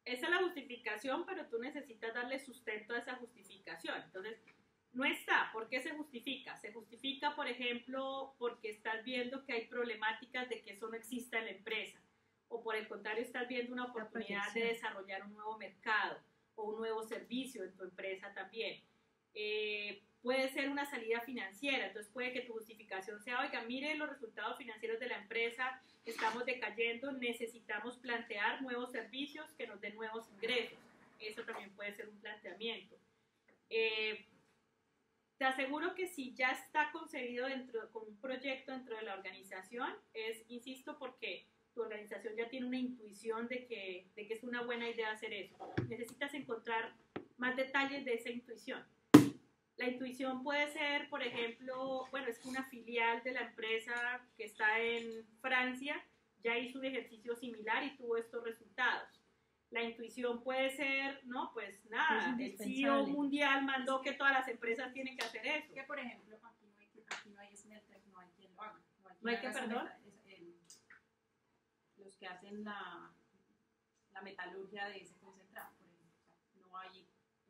Esa es la justificación, pero tú necesitas darle sustento a esa justificación. Entonces, no está. ¿Por qué se justifica? Se justifica, por ejemplo, porque estás viendo que hay problemáticas de que eso no exista en la empresa. O por el contrario, estás viendo una oportunidad de desarrollar un nuevo mercado o un nuevo servicio en tu empresa también. Puede ser una salida financiera, entonces puede que tu justificación sea, oiga, mire los resultados financieros de la empresa, estamos decayendo, necesitamos plantear nuevos servicios que nos den nuevos ingresos. Eso también puede ser un planteamiento. Te aseguro que si ya está concebido con un proyecto dentro de la organización, insisto, porque tu organización ya tiene una intuición de que es una buena idea hacer eso. Necesitas encontrar más detalles de esa intuición. La intuición puede ser, por ejemplo, bueno, es que una filial de la empresa que está en Francia ya hizo un ejercicio similar y tuvo estos resultados. La intuición puede ser, no, pues nada, el CEO mundial mandó que todas las empresas tienen que hacer eso. Que, por ejemplo, aquí no hay Smeltec, no hay quien lo haga. No hay que, perdón. Los que hacen la metalurgia de ese concentrado, por ejemplo. O sea, no hay...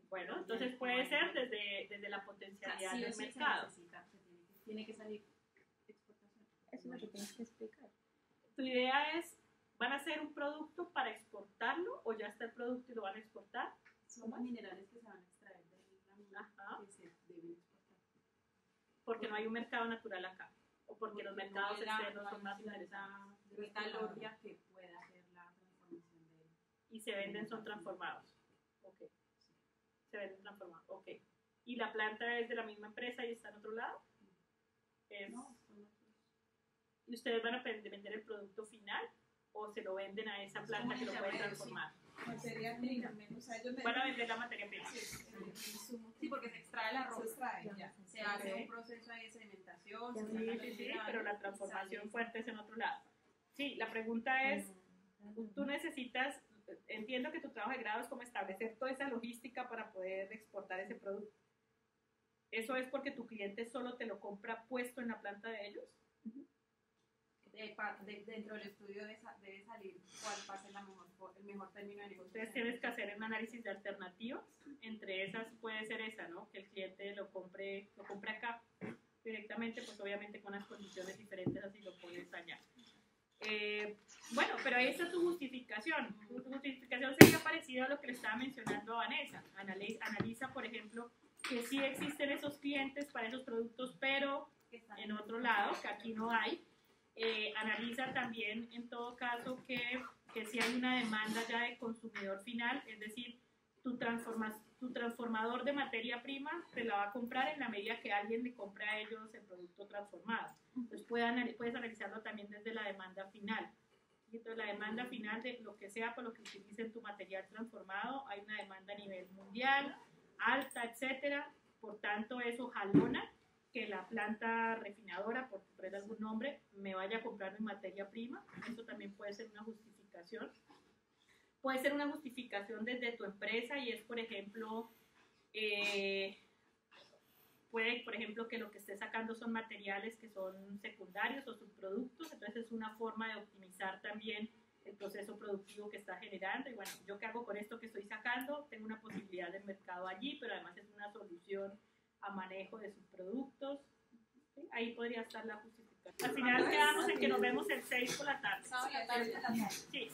Bueno, entonces puede ser desde la potencialidad del mercado. Tiene que salir exportación. Eso es lo que tienes que explicar. Tu idea es, ¿van a hacer un producto para exportarlo o ya está el producto y lo van a exportar? Son los minerales que se van a extraer de la mina que se deben exportar. Porque no hay un mercado natural acá. O porque los mercados externos son más interesantes. De metalurgia que pueda hacer la transformación de... Y se venden, son transformados. Ok. Se venden transformados. Ok. ¿Y la planta es de la misma empresa y está en otro lado? No, son otros. ¿Y ustedes van a vender el producto final o se lo venden a esa planta que lo puede transformar? Materia prima, o sea, ellos van a vender la materia prima. Sí, porque se extrae la ropa. Se hace un proceso de sedimentación. Sí, pero la transformación fuerte es en otro lado. Sí, la pregunta es, tú necesitas, entiendo que tu trabajo de grado es como establecer toda esa logística para poder exportar ese producto. ¿Eso es porque tu cliente solo te lo compra puesto en la planta de ellos? Dentro del estudio debe salir cuál va a ser el mejor término de negocio. Entonces tienes que hacer un análisis de alternativas. Entre esas puede ser esa, ¿no? Que el cliente lo compre acá directamente, pues obviamente con unas condiciones diferentes, así lo pones allá. Bueno, pero ahí está tu justificación. Tu justificación sería parecida a lo que le estaba mencionando a Vanessa. Analiza, por ejemplo, que sí existen esos clientes para esos productos, pero en otro lado, que aquí no hay. Analiza también, en todo caso, que si hay una demanda ya de consumidor final, es decir, tu transformador de materia prima te la va a comprar en la medida que alguien le compra a ellos el producto transformado. Entonces puedes analizarlo también desde la demanda final. Y entonces la demanda final de lo que sea por lo que utilicen tu material transformado, hay una demanda a nivel mundial, alta, etcétera. Por tanto, eso jalona que la planta refinadora, por poner algún nombre, me vaya a comprar mi materia prima. Eso también puede ser una justificación. Puede ser una justificación desde tu empresa y es, por ejemplo, puede, por ejemplo, que lo que estés sacando son materiales que son secundarios o subproductos, entonces es una forma de optimizar también el proceso productivo que está generando y bueno, yo qué hago con esto que estoy sacando, tengo una posibilidad de mercado allí, pero además es una solución a manejo de sus productos. ¿Sí? Ahí podría estar la justificación. Al final quedamos en que nos vemos el 6 por la tarde. Sí, Sí.